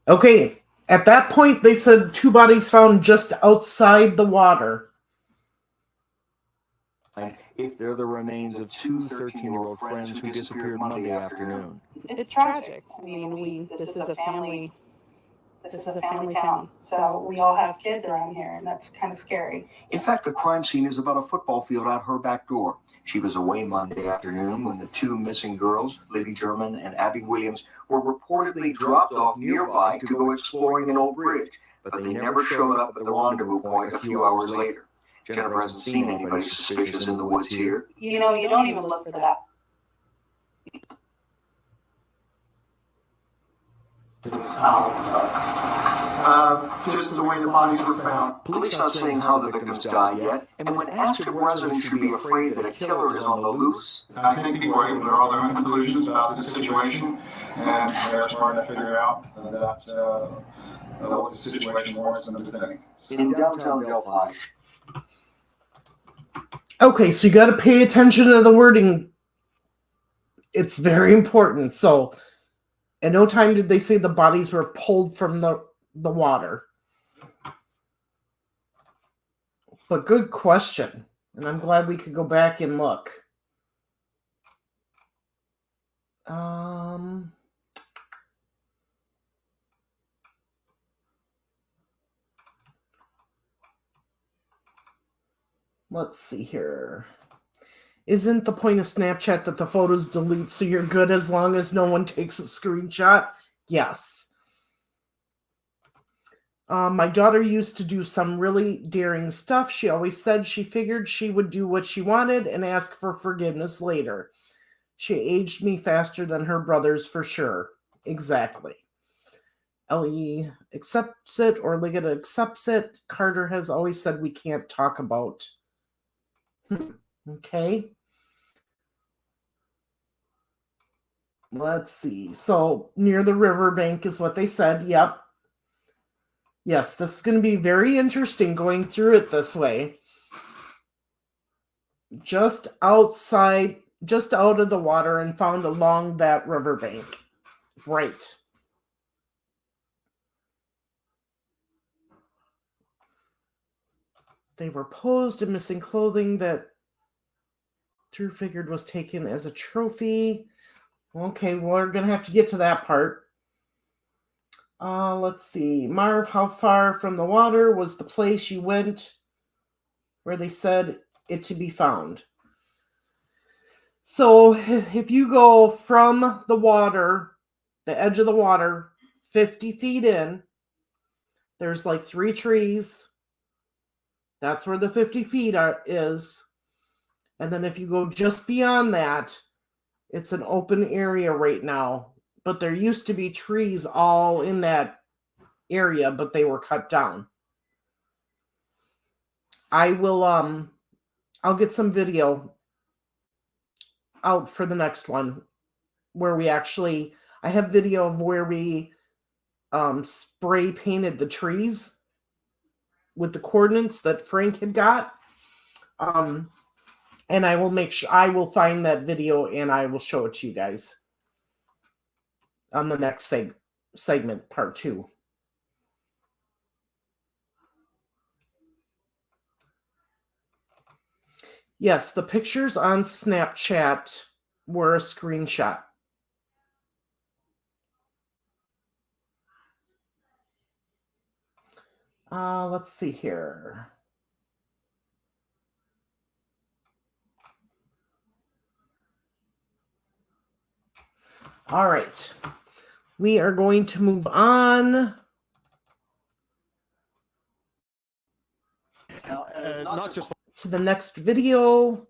okay, at that point they said 2 bodies found just outside the water. If they're the remains of 2 13-year-old friends who disappeared Monday afternoon. It's tragic. I mean, this is a family This is a family town, so we all have kids around here, and that's kind of scary. In fact, the crime scene is about a football field out her back door. She was away Monday afternoon when the two missing girls, Libby German and Abby Williams, were reportedly dropped off nearby to go exploring an old bridge, but they never showed up at the rendezvous point a few hours later. Jennifer hasn't seen anybody suspicious in the woods here. You know, you don't even look for that. Just the way the bodies were found. Police not saying how the victims died yet, and when asked if residents should be afraid that a killer is on the loose, I think people are able to draw their own conclusions about this situation, and they're smart enough to figure out what the situation warrants them to think. in downtown Delphi. Okay, so you got to pay attention to the wording. It's very important. So, at no time did they say the bodies were pulled from the water. But good question. And I'm glad we could go back and look. Let's see here. Isn't the point of Snapchat that the photos delete so you're good as long as no one takes a screenshot? Yes. My daughter used to do some really daring stuff. She always said she figured she would do what she wanted and ask for forgiveness later. She aged me faster than her brothers for sure. Exactly. Ellie accepts it, or Liggett accepts it. Carter has always said we can't talk about. Okay. Let's see. So near the riverbank is what they said. Yep. Yes, this is going to be very interesting going through it this way. Just outside, just out of the water and found along that riverbank. Right. They were posed in missing clothing that Drew figured was taken as a trophy. Okay, we're going to have to get to that part. Let's see. Marv, how far from the water was the place you went where they said it to be found? So if you go from the water, the edge of the water, 50 feet in, there's like 3 trees. That's where the 50 feet is. And then if you go just beyond that, it's an open area right now. But there used to be trees all in that area, but they were cut down. I will, I'll get some video out for the next one where we actually, I have video of where we spray painted the trees with the coordinates that Frank had got. And I will make sure, I will find that video and I will show it to you guys on the next segment, part 2. Yes, the pictures on Snapchat were a screenshot. Let's see here. All right. We are going to move on. Not just to the next video.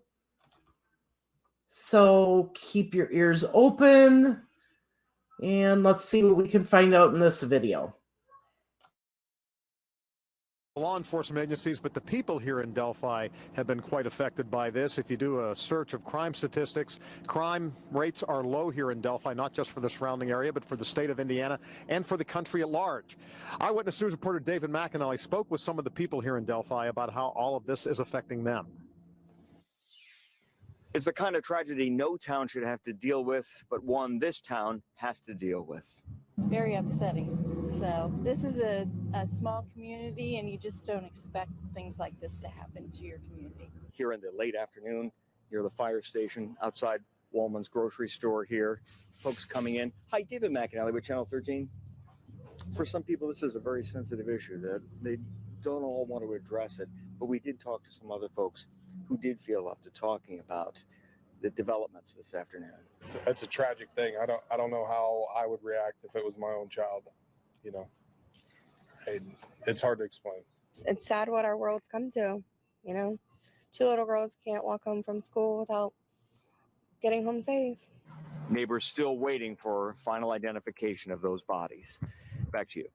So keep your ears open and let's see what we can find out in this video. law enforcement agencies, but the people here in Delphi have been quite affected by this. If you do a search of crime statistics, crime rates are low here in Delphi, not just for the surrounding area, but for the state of Indiana and for the country at large. Eyewitness News reporter David McAnally spoke with some of the people here in Delphi about how all of this is affecting them. It's the kind of tragedy no town should have to deal with, but one this town has to deal with. Very upsetting. So this is a small community, and you just don't expect things like this to happen to your community. Here in the late afternoon, near the fire station, outside Wallman's grocery store here, folks coming in. Hi, David McAnally with Channel 13. For some people, this is a very sensitive issue that they don't all want to address it, but we did talk to some other folks who did feel up to talking about the developments this afternoon. It's a tragic thing. I don't know how I would react if it was my own child. You know, it's hard to explain. It's sad what our world's come to. You know, 2 little girls can't walk home from school without getting home safe. Neighbors still waiting for final identification of those bodies. Back to you.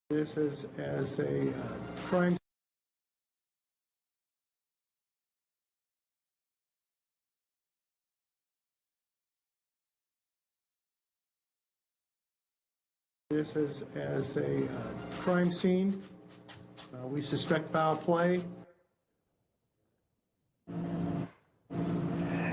This is as a crime. This is as a crime scene. We suspect foul play.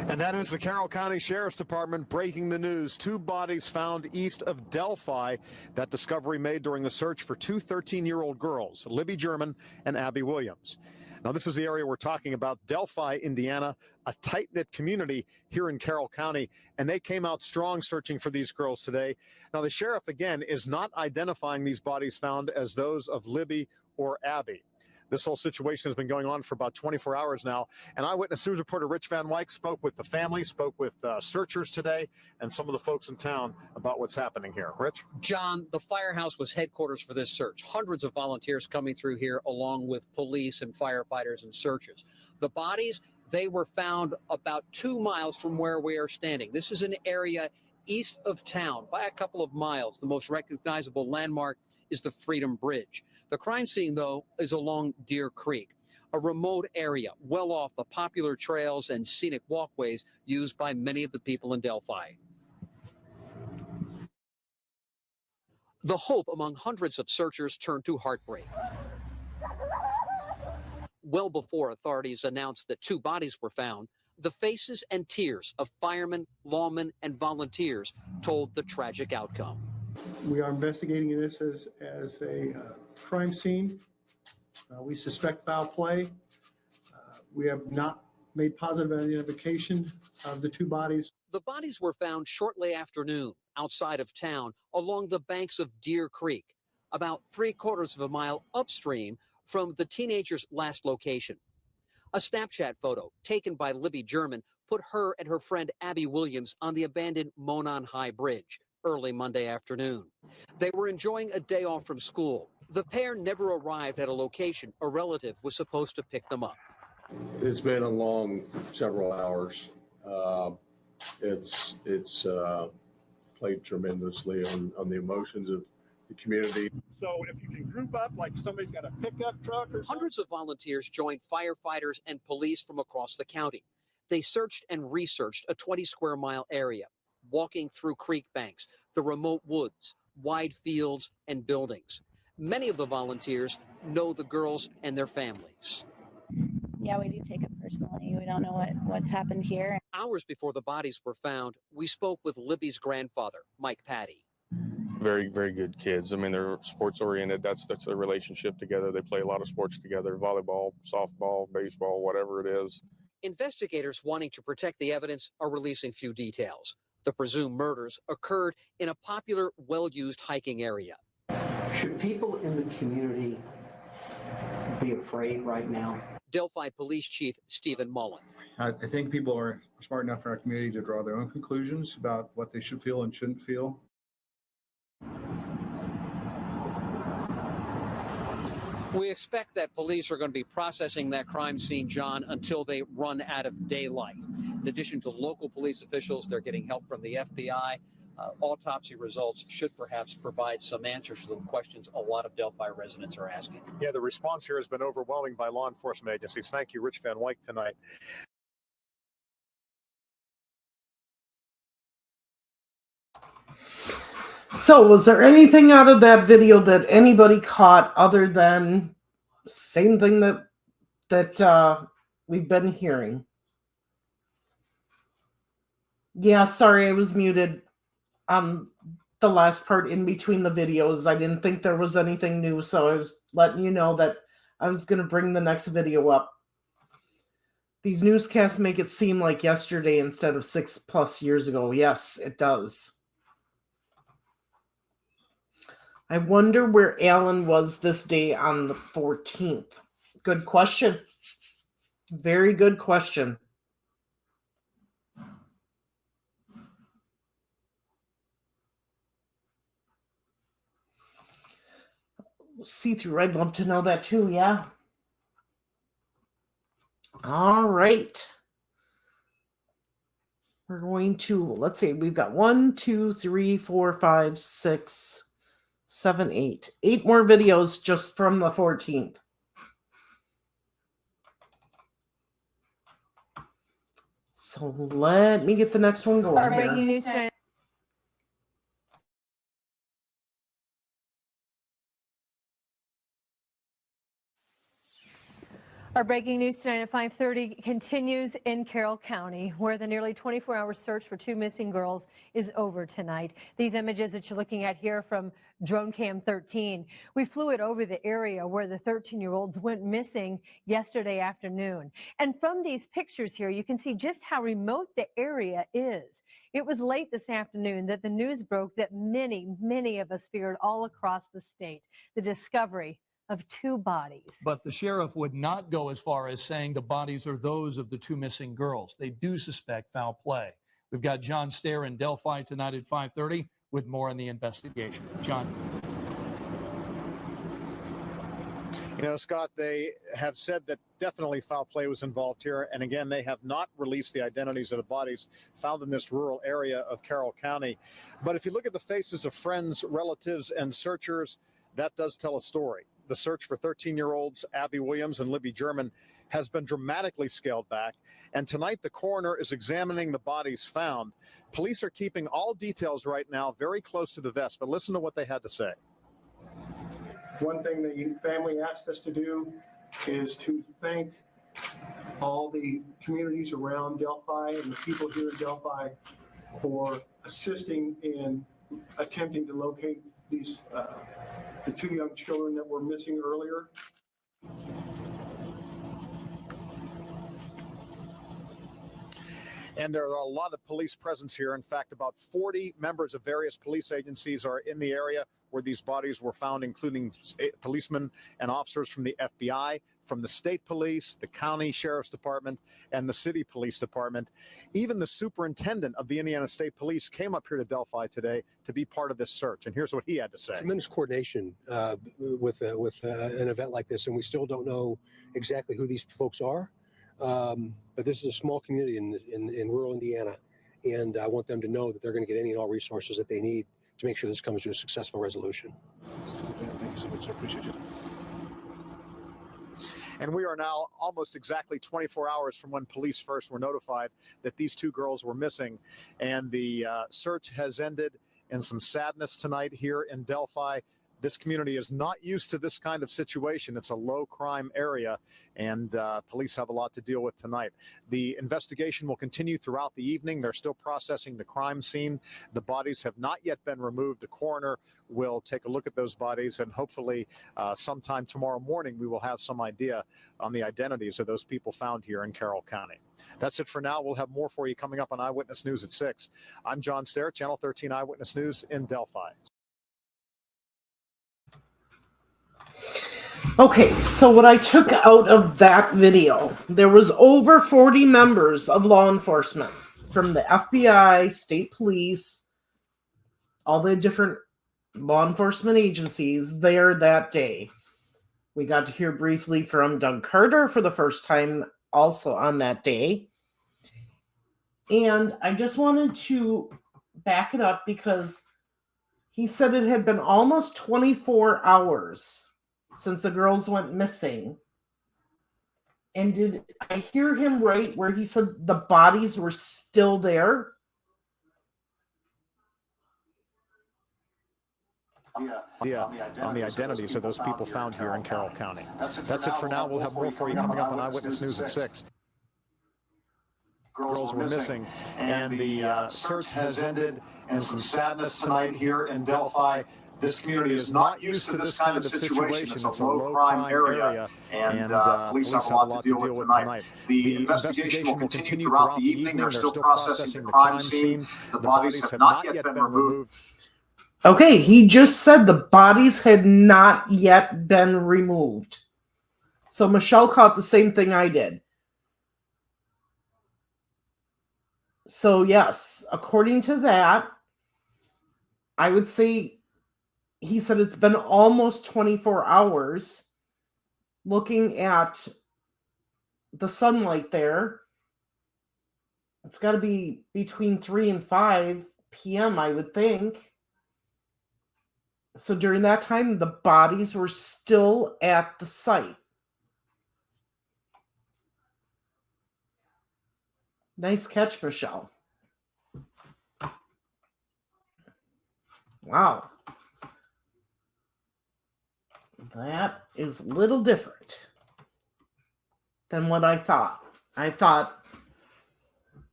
And that is the Carroll County Sheriff's Department breaking the news. 2 bodies found east of Delphi. That discovery made during the search for 2 13-year-old girls, Libby German and Abby Williams. Now, this is the area we're talking about, Delphi, Indiana, a tight-knit community here in Carroll County, and they came out strong searching for these girls today. Now, the sheriff, again, is not identifying these bodies found as those of Libby or Abby. This whole situation has been going on for about 24 hours now. And Eyewitness News reporter Rich Van Wyk spoke with the family, spoke with searchers today, and some of the folks in town about what's happening here. Rich? John, the firehouse was headquarters for this search. Hundreds of volunteers coming through here, along with police and firefighters and searchers. The bodies, they were found about 2 miles from where we are standing. This is an area east of town by a couple of miles. The most recognizable landmark is the Freedom Bridge. The crime scene, though, is along Deer Creek, a remote area well off the popular trails and scenic walkways used by many of the people in Delphi. The hope among hundreds of searchers turned to heartbreak. Well before authorities announced that 2 bodies were found, the faces and tears of firemen, lawmen, and volunteers told the tragic outcome. We are investigating this as a crime scene. We suspect foul play. We have not made positive identification of the 2 bodies. The bodies were found shortly after noon outside of town along the banks of Deer Creek, about 3/4 of a mile upstream from the teenagers' last location. A Snapchat photo taken by Libby German put her and her friend Abby Williams on the abandoned Monon High Bridge early Monday afternoon. They were enjoying a day off from school. The pair never arrived at a location a relative was supposed to pick them up. It's been a long several hours. It's played tremendously on the emotions of the community. So if you can group up, like somebody's got a pickup truck or something. Hundreds of volunteers joined firefighters and police from across the county. They searched and researched a 20-square-mile area, walking through creek banks, the remote woods, wide fields, and buildings. Many of the volunteers know the girls and their families. Yeah, we do take it personally. We don't know what's happened here. Hours before the bodies were found, we spoke with Libby's grandfather, Mike Patty. Very, very good kids. I mean, they're sports oriented. That's a relationship together. They play a lot of sports together, volleyball, softball, baseball, whatever it is. Investigators wanting to protect the evidence are releasing few details. The presumed murders occurred in a popular, well-used hiking area. Should people in the community be afraid right now? Delphi Police Chief Stephen Mullen. I think people are smart enough in our community to draw their own conclusions about what they should feel and shouldn't feel. We expect that police are going to be processing that crime scene, John, until they run out of daylight. In addition to local police officials, they're getting help from the FBI. Autopsy results should perhaps provide some answers to the questions a lot of Delphi residents are asking. Yeah, the response here has been overwhelming by law enforcement agencies. Thank you, Rich Van Wyk, tonight. So, was there anything out of that video that anybody caught other than same thing that we've been hearing? Yeah, sorry, I was muted. the last part in between the videos. I didn't think there was anything new, so I was letting you know that I was going to bring the next video up. These newscasts make it seem like yesterday instead of 6+ years ago. Yes, it does. I wonder where Alan was this day on the 14th. Good question. Very good question. See-through, I'd love to know that too, yeah. All right. We're going to, let's see, we've got 1, 2, 3, 4, 5, 6, 7, 8. 8 more videos just from the 14th. So let me get the next one going. Our breaking news tonight. Our breaking news tonight at 5:30 continues in Carroll County, where the nearly 24-hour search for 2 missing girls is over tonight. These images that you're looking at here from Drone Cam 13. We flew it over the area where the 13-year-olds went missing yesterday afternoon. And from these pictures here, you can see just how remote the area is. It was late this afternoon that the news broke that many of us feared all across the state, the discovery of 2 bodies. But the sheriff would not go as far as saying the bodies are those of the 2 missing girls. They do suspect foul play. We've got John Stair in Delphi tonight at 5:30 with more on the investigation. John. You know, Scott, they have said that definitely foul play was involved here. And again, they have not released the identities of the bodies found in this rural area of Carroll County. But if you look at the faces of friends, relatives, and searchers, that does tell a story. The search for 13-year-olds Abby Williams and Libby German has been dramatically scaled back. And tonight, the coroner is examining the bodies found. Police are keeping all details right now very close to the vest. But listen to what they had to say. One thing the family asked us to do is to thank all the communities around Delphi and the people here in Delphi for assisting in attempting to locate these the 2 young children that were missing earlier. And there are a lot of police presence here. In fact, about 40 members of various police agencies are in the area where these bodies were found, including policemen and officers from the FBI, from the state police, the county sheriff's department, and the city police department. Even the superintendent of the Indiana State Police came up here to Delphi today to be part of this search. And here's what he had to say. Tremendous coordination with an event like this, and we still don't know exactly who these folks are. But this is a small community in rural Indiana, and I want them to know that they're going to get any and all resources that they need to make sure this comes to a successful resolution. Thank you so much. I appreciate it. And we are now almost exactly 24 hours from when police first were notified that these 2 girls were missing. And the search has ended in some sadness tonight here in Delphi. This community is not used to this kind of situation. It's a low crime area, and police have a lot to deal with tonight. The investigation will continue throughout the evening. They're still processing the crime scene. The bodies have not yet been removed. The coroner will take a look at those bodies, and hopefully sometime tomorrow morning we will have some idea on the identities of those people found here in Carroll County. That's it for now. We'll have more for you coming up on Eyewitness News at 6. I'm John Stair, Channel 13 Eyewitness News in Delphi. Okay, so what I took out of that video, there was over 40 members of law enforcement from the FBI, state police, all the different law enforcement agencies there that day. We got to hear briefly from Doug Carter for the first time also on that day. And I just wanted to back it up because he said it had been almost 24 hours since the girls went missing. And did I hear him right where he said the bodies were still there? Yeah, on the identities of those people found here in Carroll County. That's it for now. We'll have more for you coming up on Eyewitness News at 6. girls were missing. And the search has ended, and some sadness tonight here in Delphi. This community is not used to this kind of situation. It's a low-crime area, and police have a lot to deal with tonight. The investigation will continue throughout the evening. They're still processing the crime scene. The bodies have not yet been removed. Okay, he just said the bodies had not yet been removed. So Michelle caught the same thing I did. So yes, according to that, I would say he said it's been almost 24 hours. Looking at the sunlight there, it's got to be between 3 and 5 p.m., I would think. So during that time, the bodies were still at the site. Nice catch, Michelle. Wow. That is a little different than what I thought. I thought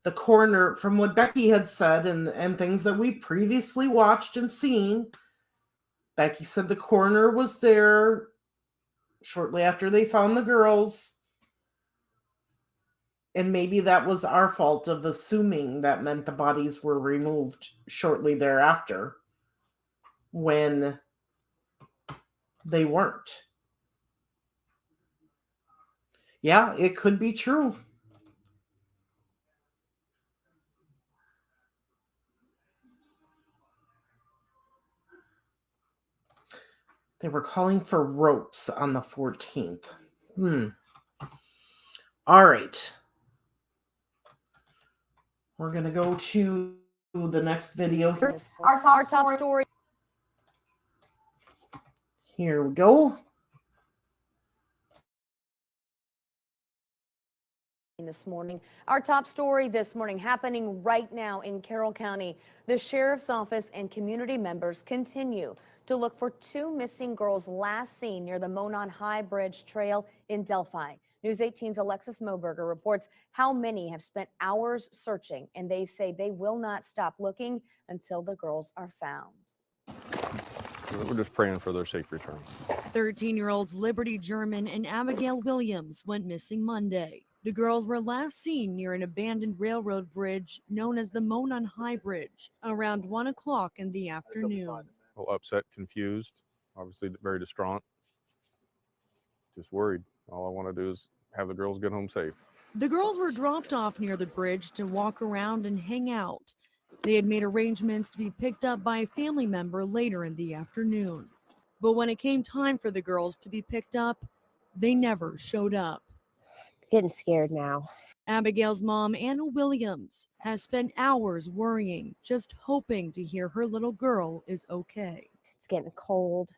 the coroner, from what Becky had said and things that we've previously watched and seen, Becky said the coroner was there shortly after they found the girls. And maybe that was our fault of assuming that meant the bodies were removed shortly thereafter, when they weren't. Yeah, it could be true. They were calling for ropes on the 14th. All right. We're going to go to the next video here. Our top story. Here we go. This morning, our top story this morning happening right now in Carroll County. The sheriff's office and community members continue to look for 2 missing girls last seen near the Monon High Bridge Trail in Delphi. News 18's Alexis Moberger reports how many have spent hours searching, and they say they will not stop looking until the girls are found. We're just praying for their safe return. 13-year-olds Liberty German and Abigail Williams went missing Monday. The girls were last seen near an abandoned railroad bridge known as the Monon High Bridge around 1 o'clock in the afternoon. A little upset, confused, obviously very distraught, just worried. All I want to do is have the girls get home safe. The girls were dropped off near the bridge to walk around and hang out. They had made arrangements to be picked up by a family member later in the afternoon. But when it came time for the girls to be picked up, they never showed up. Getting scared now. Abigail's mom, Anna Williams, has spent hours worrying, just hoping to hear her little girl is okay. It's getting cold.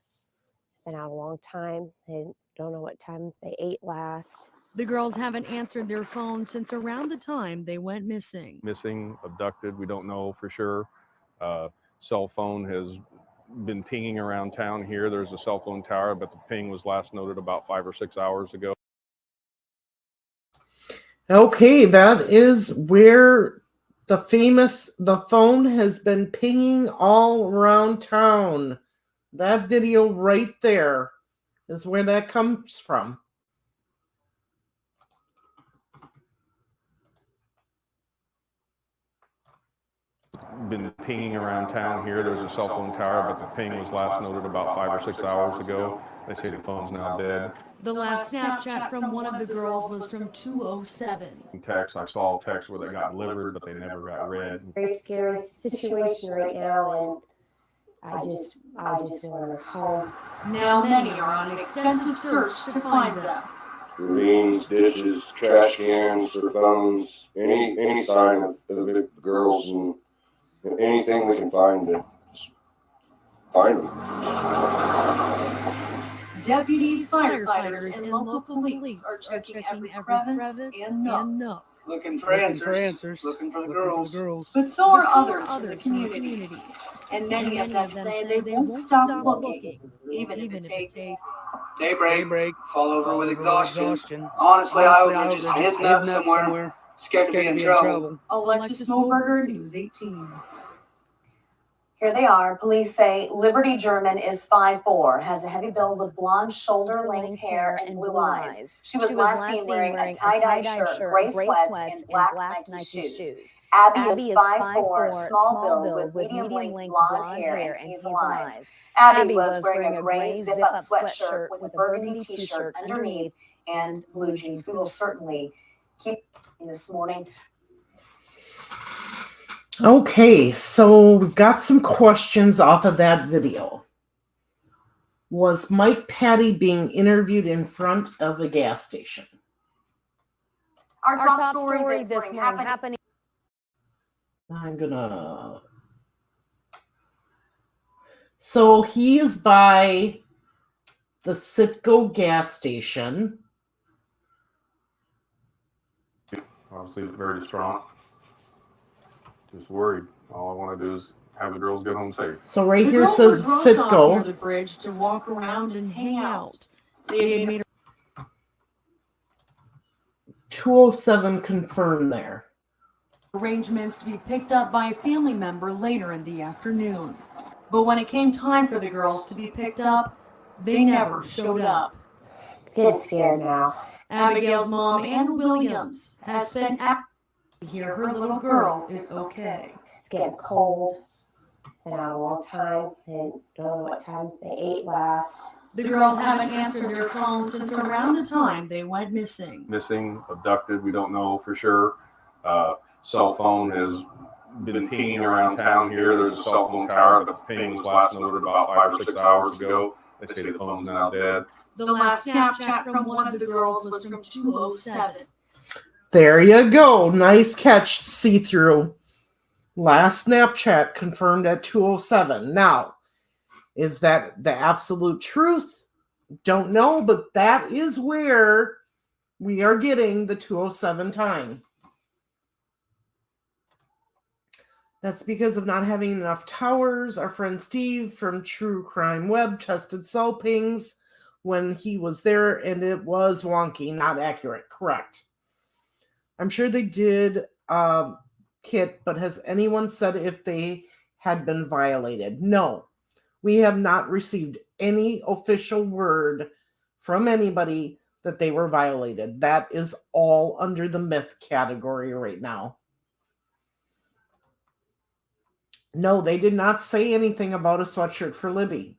Been out a long time. They don't know what time they ate last. The girls haven't answered their phones since around the time they went missing. Missing, abducted, we don't know for sure. Cell phone has been pinging around town here. There's a cell phone tower, but the ping was last noted about 5 or 6 hours ago. Okay, that is where the phone has been pinging all around town. That video right there is where that comes from. Been pinging around town here. There's a cell phone tower, but the ping was last noted about 5 or 6 hours ago. They say the phone's now dead. The last Snapchat from one of the girls was from 2:07. Text, I saw a text where they got delivered, but they never got read. Very scary situation right now, and I just want her home. Now many are on an extensive search to find them. Ravines, ditches, trash cans, their phones, any sign of the girls, and anything we can find to just find them. Deputies, firefighters, and local police are checking every crevice and nook. Looking for answers. Looking for the girls. But so are others in the community. And many of them say they won't stop looking, even if it takes daybreak, fall over with exhaustion. Honestly, I would have just hidden up somewhere. Scared to be in trouble. Alexis Moberger, News 18. Here they are. Police say Liberty German is 5'4", has a heavy build with blonde shoulder-length hair and blue eyes. She was last seen wearing a tie-dye shirt, gray sweats, and black Nike shoes. Abby is 5'4", small build with medium-length blonde hair and hazel eyes. Abby was wearing a gray zip-up sweatshirt with a burgundy t-shirt underneath and blue jeans. We will certainly keep this morning. Okay, so we've got some questions off of that video. Was Mike Patty being interviewed in front of a gas station? Our top story this morning happening. I'm gonna. So he is by the Citgo gas station. Obviously, very distraught. Just worried. All I want to do is have the girls get home safe. So right The here it girls were says dropped off near Citgo. the bridge to walk around and hang out. They had made 207 confirmed there. arrangements to be picked up by a family member later in the afternoon. But when it came time for the girls to be picked up, they never showed up. Getting scared now. Abigail's mom, Ann Williams, has spent hours to hear her little girl is okay. It's getting cold. Been out a long time. They don't know what time they ate last. The girls haven't answered their phones since around the time they went missing. Missing, abducted, we don't know for sure. Cell phone has been pinging around town here. There's a cell phone tower, but the ping was last noted about 5 or 6 hours ago. They say the phone's now dead. The last Snapchat from one of the girls was from 207. There you go. Nice catch, see-through. Last Snapchat confirmed at 207. Now, is that the absolute truth? Don't know, but that is where we are getting the 207 time. That's because of not having enough towers. Our friend Steve from True Crime Web tested cell pings when he was there, and it was wonky, not accurate. Correct. I'm sure they did Kit, but has anyone said if they had been violated? No. We have not received any official word from anybody that they were violated. That is all under the myth category right now. No, they did not say anything about a sweatshirt for Libby.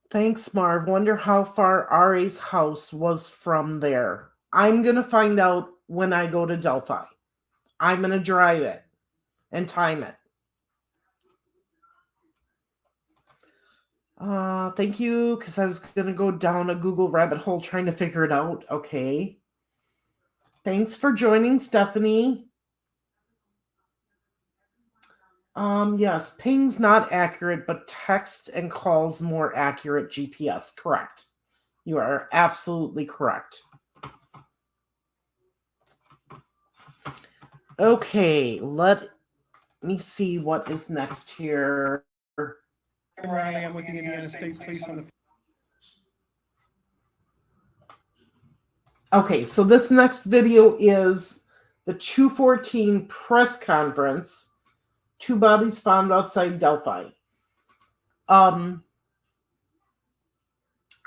Thanks, Marv. Wonder how far RA's house was from there. I'm going to find out when I go to Delphi. I'm going to drive it and time it. Thank you, because I was going to go down a Google rabbit hole trying to figure it out. Okay. Thanks for joining, Stephanie. Yes, ping's not accurate, but text and calls more accurate GPS. Correct. You are absolutely correct. Okay, let me see what is next here. Where I am with the Indiana State Police on the. Okay, so this next video is the 214 press conference. 2 bodies found outside Delphi. I'm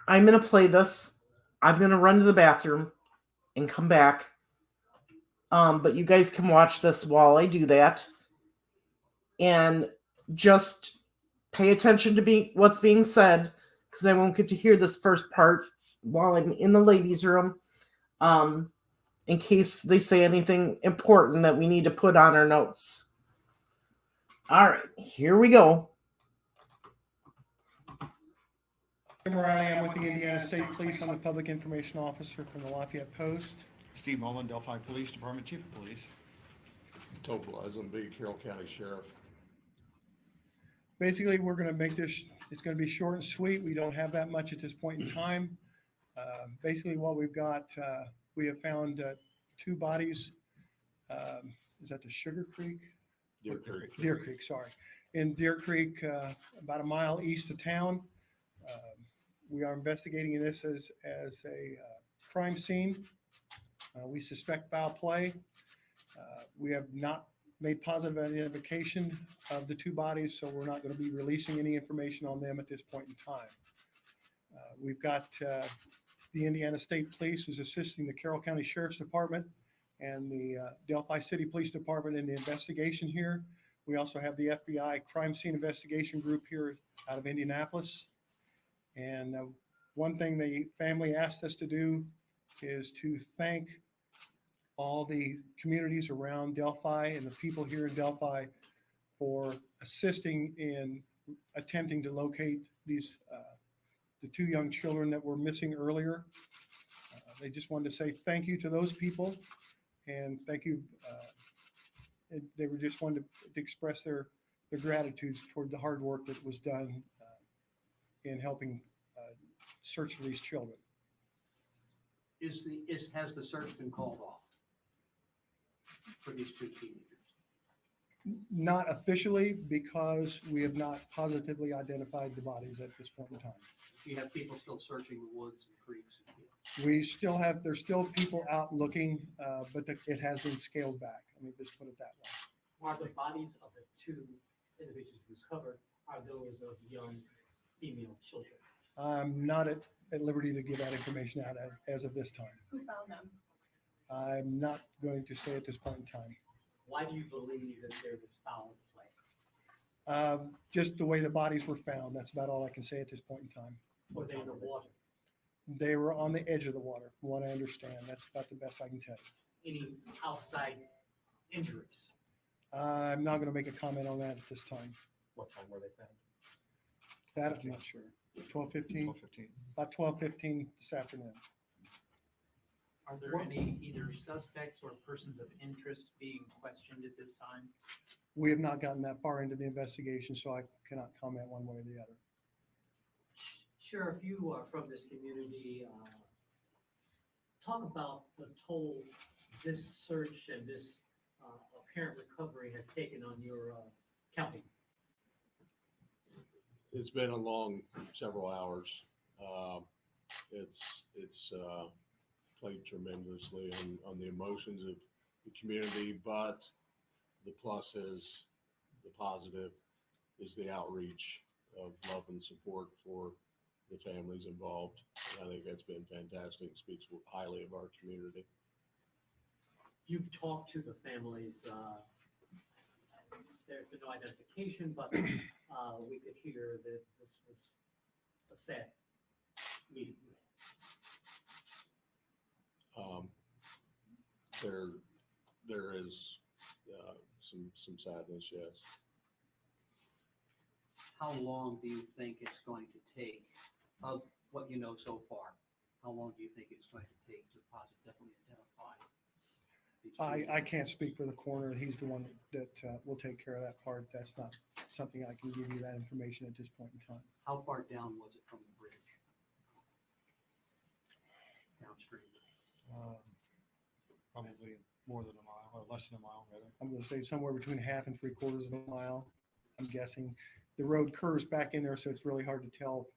going to play this. I'm going to run to the bathroom and come back. But you guys can watch this while I do that. And just pay attention to what's being said, because I won't get to hear this first part while I'm in the ladies' room. In case they say anything important that we need to put on our notes. All right, here we go. Where I am with the Indiana State Police, I'm the Public Information Officer from the Lafayette Post. Steve Mullen, Delphi Police Department, Chief of Police. Total as I'm the Carroll County Sheriff. Basically, we're going to make this, it's going to be short and sweet. We don't have that much at this point in time. Basically, what we've got, we have found 2 bodies. Is that the Sugar Creek? Deer Creek. Deer Creek, sorry. In Deer Creek, about a mile east of town. We are investigating this as a crime scene. We suspect foul play. We have not made positive identification of the two bodies, so we're not going to be releasing any information on them at this point in time. We've got the Indiana State Police is assisting the Carroll County Sheriff's Department and the Delphi City Police Department in the investigation here. We also have the FBI Crime Scene Investigation Group here out of Indianapolis. And one thing the family asked us to do is to thank all the communities around Delphi and the people here in Delphi for assisting in attempting to locate these the two young children that were missing earlier. They just wanted to say thank you to those people, and thank you. They were just wanted to express their gratitude toward the hard work that was done in helping search for these children. Has the search been called off for these two teenagers? Not officially, because we have not positively identified the bodies at this point in time. Do you have people still searching the woods and creeks? We still have, there's still people out looking, but it has been scaled back. Let me just put it that way. Are the bodies of the two individuals recovered, are those of young female children? I'm not at liberty to give that information out as of this time. Who found them? I'm not going to say at this point in time. Why do you believe that there was foul play? Just the way the bodies were found. That's about all I can say at this point in time. Were they in the water? They were on the edge of the water, from what I understand. That's about the best I can tell you. Any outside injuries? I'm not going to make a comment on that at this time. What time were they found? That I'm not sure. 12:15? About 12:15 this afternoon. Are there any either suspects or persons of interest being questioned at this time? We have not gotten that far into the investigation, so I cannot comment one way or the other. Sheriff, you are from this community. Talk about the toll this search and this apparent recovery has taken on your county. It's been a long several hours. It's played tremendously on the emotions of the community, but the plus is, the positive is the outreach of love and support for the families involved. And I think that's been fantastic. Speaks highly of our community. You've talked to the families. There's been no identification, but we could hear that this was a sad meeting. There is some sadness, yes. How long do you think it's going to take, of what you know so far? How long do you think it's going to take to positively identify these two? I can't speak for the coroner. He's the one that will take care of that part. That's not something I can give you that information at this point in time. How far down was it from the bridge? Downstream. Probably more than a mile, or less than a mile, rather. I'm going to say somewhere between half and 3/4 of a mile. I'm guessing the road curves back in there, so it's really hard to tell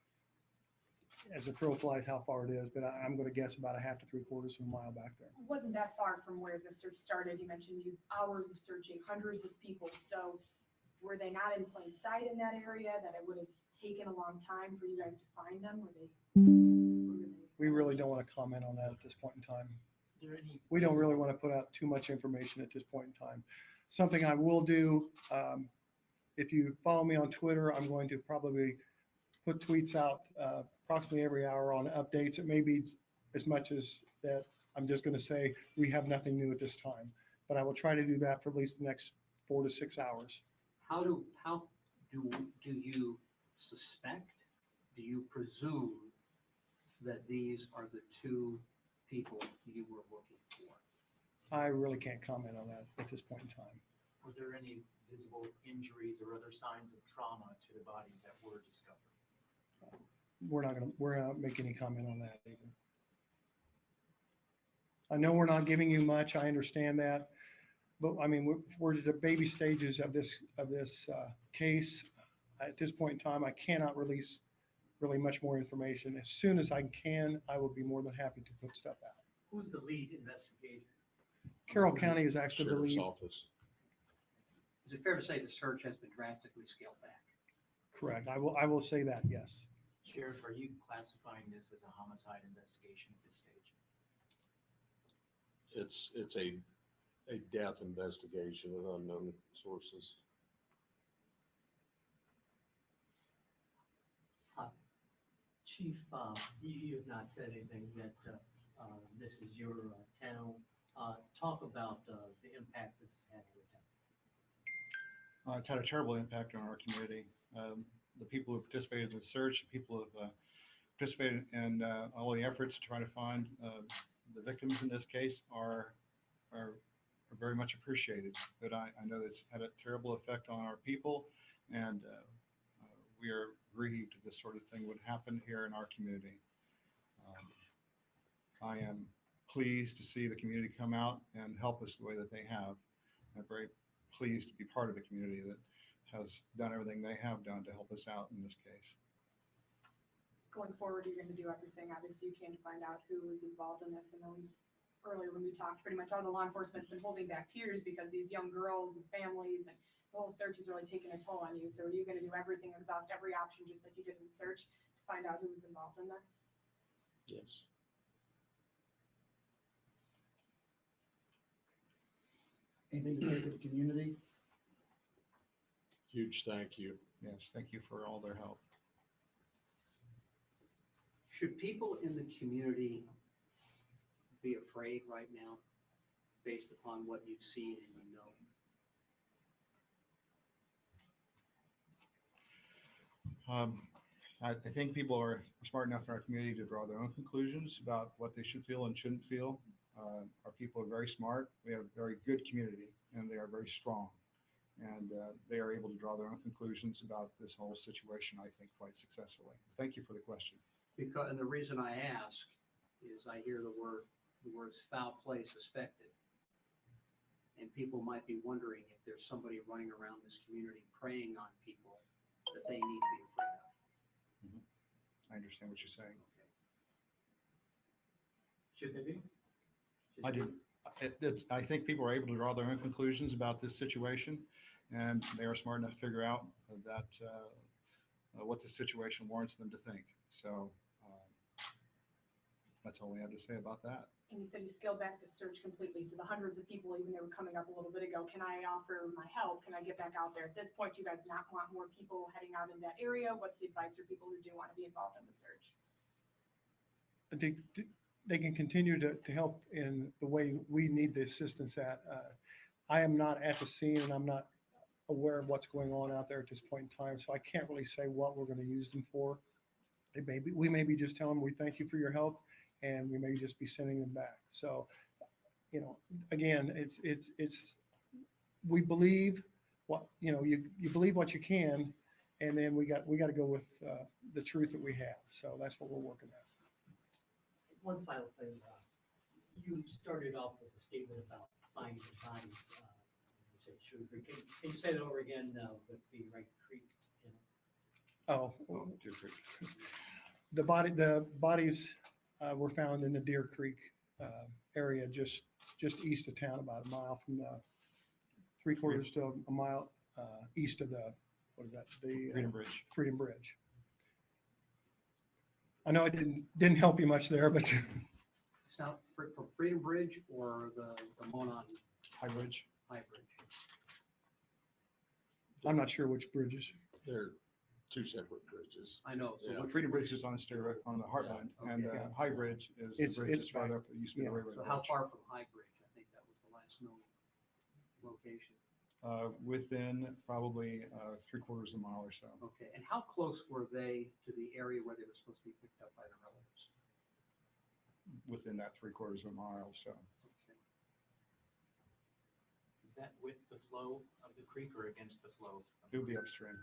as the crow flies how far it is, but I'm going to guess about a half to 3/4 of a mile back there. It wasn't that far from where the search started. You mentioned hours of searching, hundreds of people. So were they not in plain sight in that area, that it would have taken a long time for you guys to find them? We really don't want to comment on that at this point in time. Is there any We don't really want to put out too much information at this point in time. Something I will do, if you follow me on Twitter, I'm going to probably put tweets out approximately every hour on updates. It may be as much as that I'm just going to say we have nothing new at this time, but I will try to do that for at least the next 4 to 6 hours. How do you suspect, do you presume that these are the two people you were looking for? I really can't comment on that at this point in time. Were there any visible injuries or other signs of trauma to the bodies that were discovered? We're not going to make any comment on that either. I know we're not giving you much. I understand that, but I mean, we're at the baby stages of this case. At this point in time, I cannot release really much more information. As soon as I can, I will be more than happy to put stuff out. Who's the lead investigator? Carroll County is actually the Sheriff's lead. Office. Is it fair to say the search has been drastically scaled back? Correct. I will say that, yes. Sheriff, are you classifying this as a homicide investigation at this stage? It's a death investigation with unknown sources. Chief, you have not said anything yet. This is your town. Talk about the impact this has had on your town. It's had a terrible impact on our community. The people who participated in the search, people who have participated in all the efforts to try to find the victims in this case are very much appreciated. But I know that's had a terrible effect on our people, and we are grieved that this sort of thing would happen here in our community. I am pleased to see the community come out and help us the way that they have. I'm very pleased to be part of a community that has done everything they have done to help us out in this case. Going forward, you're going to do everything, obviously, you can to find out who was involved in this. And then earlier when we talked, pretty much all the law enforcement's been holding back tears because these young girls and families and the whole search is really taking a toll on you. So are you going to do everything, exhaust every option, just like you did in the search, to find out who was involved in this? Yes. Anything to say to the community? Huge thank you. Yes, thank you for all their help. Should people in the community be afraid right now based upon what you've seen and you know? I think people are smart enough in our community to draw their own conclusions about what they should feel and shouldn't feel. Our people are very smart. We have a very good community, and they are very strong. And they are able to draw their own conclusions about this whole situation, I think, quite successfully. Thank you for the question. Because, and the reason I ask is I hear the words foul play suspected. And people might be wondering if there's somebody running around this community preying on people that they need to be afraid of. I understand what you're saying. Should they be? I do. I think people are able to draw their own conclusions about this situation, and they are smart enough to figure out that what the situation warrants them to think. So that's all we have to say about that. And you said you scaled back the search completely. So the hundreds of people, even they were coming up a little bit ago, can I offer my help? Can I get back out there? At this point, do you guys not want more people heading out in that area? What's the advice for people who do want to be involved in the search? They can continue to help in the way we need the assistance at. I am not at the scene, and I'm not aware of what's going on out there at this point in time, so I can't really say what we're going to use them for. We may be just telling them we thank you for your help, and we may just be sending them back. So, again, it's we believe what you believe what you can, and then we got to go with the truth that we have. So that's what we're working at. One final thing. You started off with a statement about finding the bodies. You said Shrewsbury. Can you say that over again with the right creek? Deer Creek. The bodies were found in the Deer Creek area, just east of town, about a mile from the 3/4 to a mile east of the Freedom Bridge. Freedom Bridge. I know it didn't help you much there, but South from Freedom Bridge or the Monon High Bridge. High Bridge. I'm not sure which bridges. They're two separate bridges. I know. So Freedom Bridge is on the Heartland, and High Bridge is the bridge that's farther up that used to be the railroad. So how far from High Bridge? I think that was the last known location. Within probably 3/4 of a mile or so. Okay, and how close were they to the area where they were supposed to be picked up by their relatives? Within that 3/4 of a mile, so. Okay. Is that with the flow of the creek or against the flow? It would be upstream.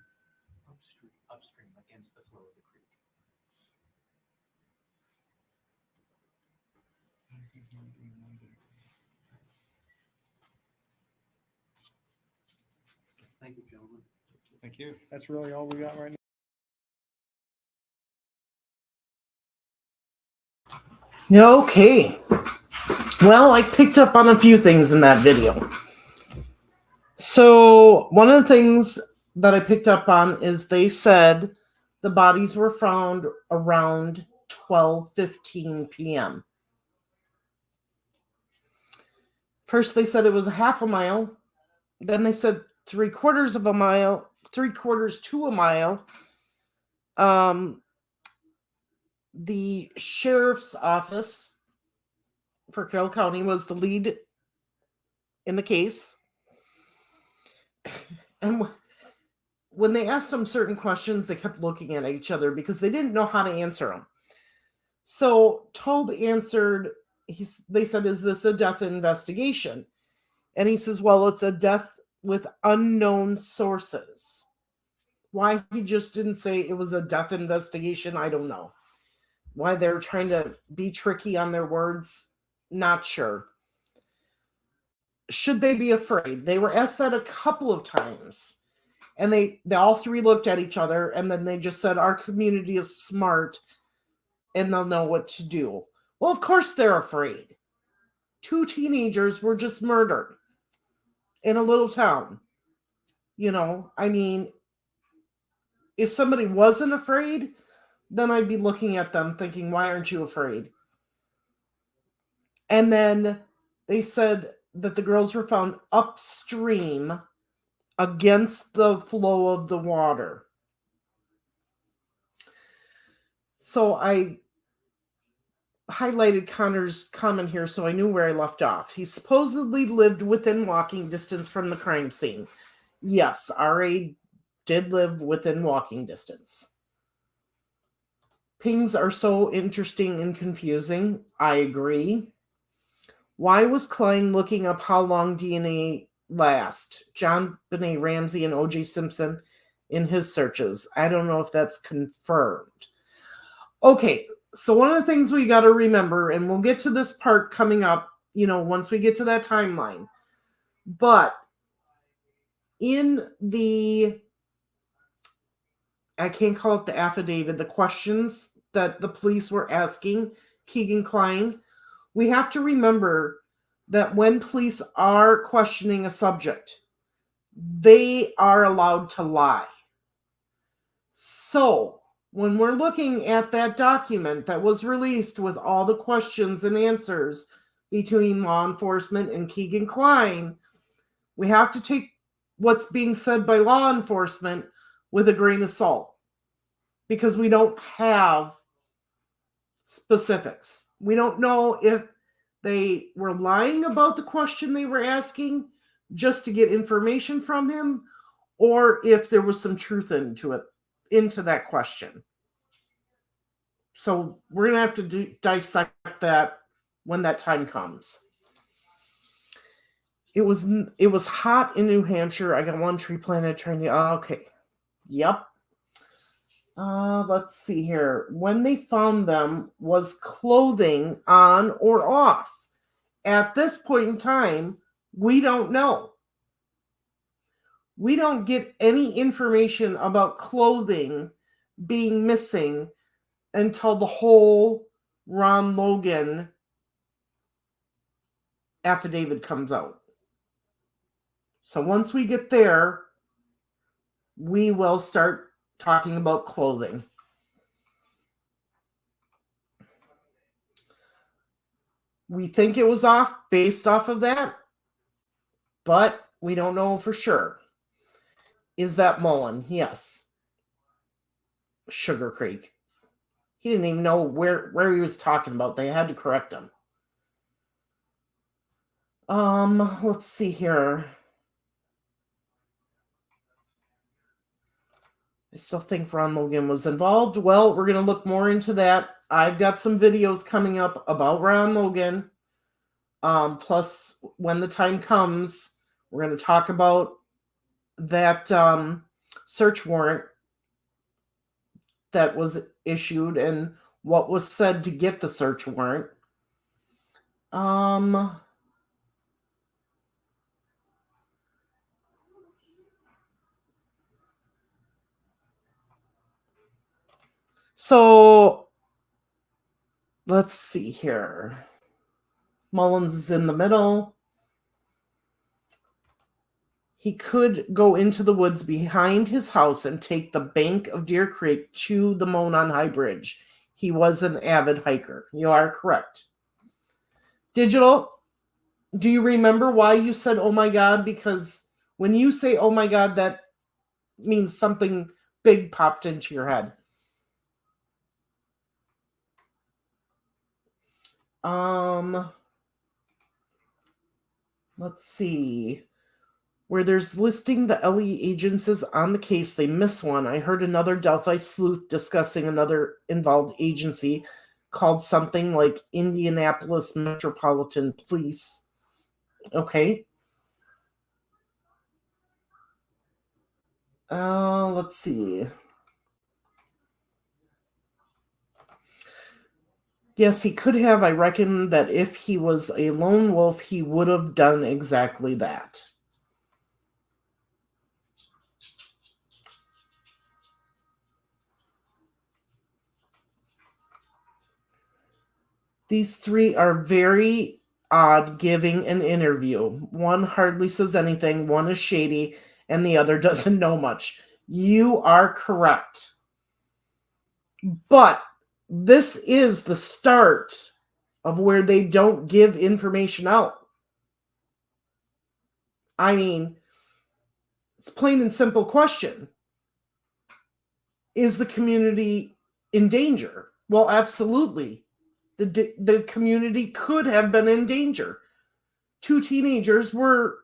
Upstream against the flow of the creek. Thank you, gentlemen. Thank you. That's really all we got right now. Okay. Well, I picked up on a few things in that video. So, one of the things that I picked up on is they said the bodies were found around 12:15 p.m. First, they said it was a half a mile. Then they said 3/4 of a mile, 3/4 to a mile. The sheriff's office for Carroll County was the lead in the case. And when they asked them certain questions, they kept looking at each other because they didn't know how to answer them. So Tobe answered, they said, is this a death investigation? And he says, well, it's a death with unknown sources. Why he just didn't say it was a death investigation, I don't know. Why they're trying to be tricky on their words, not sure. Should they be afraid? They were asked that a couple of times. And they all three looked at each other, and then they just said, our community is smart, and they'll know what to do. Well, of course they're afraid. 2 teenagers were just murdered in a little town. You know, I mean, if somebody wasn't afraid, then I'd be looking at them thinking, why aren't you afraid? And then they said that the girls were found upstream against the flow of the water. So I highlighted Connor's comment here so I knew where I left off. He supposedly lived within walking distance from the crime scene. Yes, R.A. did live within walking distance. Pings are so interesting and confusing. I agree. Why was Klein looking up how long DNA lasts? John Benet Ramsey and O.J. Simpson in his searches. I don't know if that's confirmed. Okay, so one of the things we got to remember, and we'll get to this part coming up, you know, once we get to that timeline. But in the, I can't call it the affidavit, the questions that the police were asking Keegan Klein, we have to remember that when police are questioning a subject, they are allowed to lie. So, when we're looking at that document that was released with all the questions and answers between law enforcement and Keegan Klein, we have to take what's being said by law enforcement with a grain of salt because we don't have specifics. We don't know if they were lying about the question they were asking just to get information from him or if there was some truth into that question. So we're going to have to dissect that when that time comes. It was hot in New Hampshire. I got one tree planted trying to, okay. Yep. Let's see here. When they found them, was clothing on or off? At this point in time, we don't know. We don't get any information about clothing being missing until the whole Ron Logan affidavit comes out. So once we get there, we will start talking about clothing. We think it was off based off of that, but we don't know for sure. Is that Mullen? Yes. Sugar Creek. He didn't even know where he was talking about. They had to correct him. Let's see here. I still think Ron Logan was involved. Well, we're going to look more into that. I've got some videos coming up about Ron Logan. Plus, when the time comes, we're going to talk about that search warrant that was issued and what was said to get the search warrant. So Let's see here. Mullins is in the middle. He could go into the woods behind his house and take the bank of Deer Creek to the Monon High Bridge. He was an avid hiker. You are correct. Digital, do you remember why you said, oh my God? Because when you say, oh my God, that means something big popped into your head. Let's see. Where there's listing the LE agencies on the case, they miss one. I heard another Delphi sleuth discussing another involved agency called something like Indianapolis Metropolitan Police. Okay. Let's see. Yes, he could have. I reckon that if he was a lone wolf, he would have done exactly that. These three are very odd giving an interview. One hardly says anything, one is shady, and the other doesn't know much. You are correct. But this is the start of where they don't give information out. I mean, it's a plain and simple question. Is the community in danger? Well, absolutely. The community could have been in danger. 2 teenagers were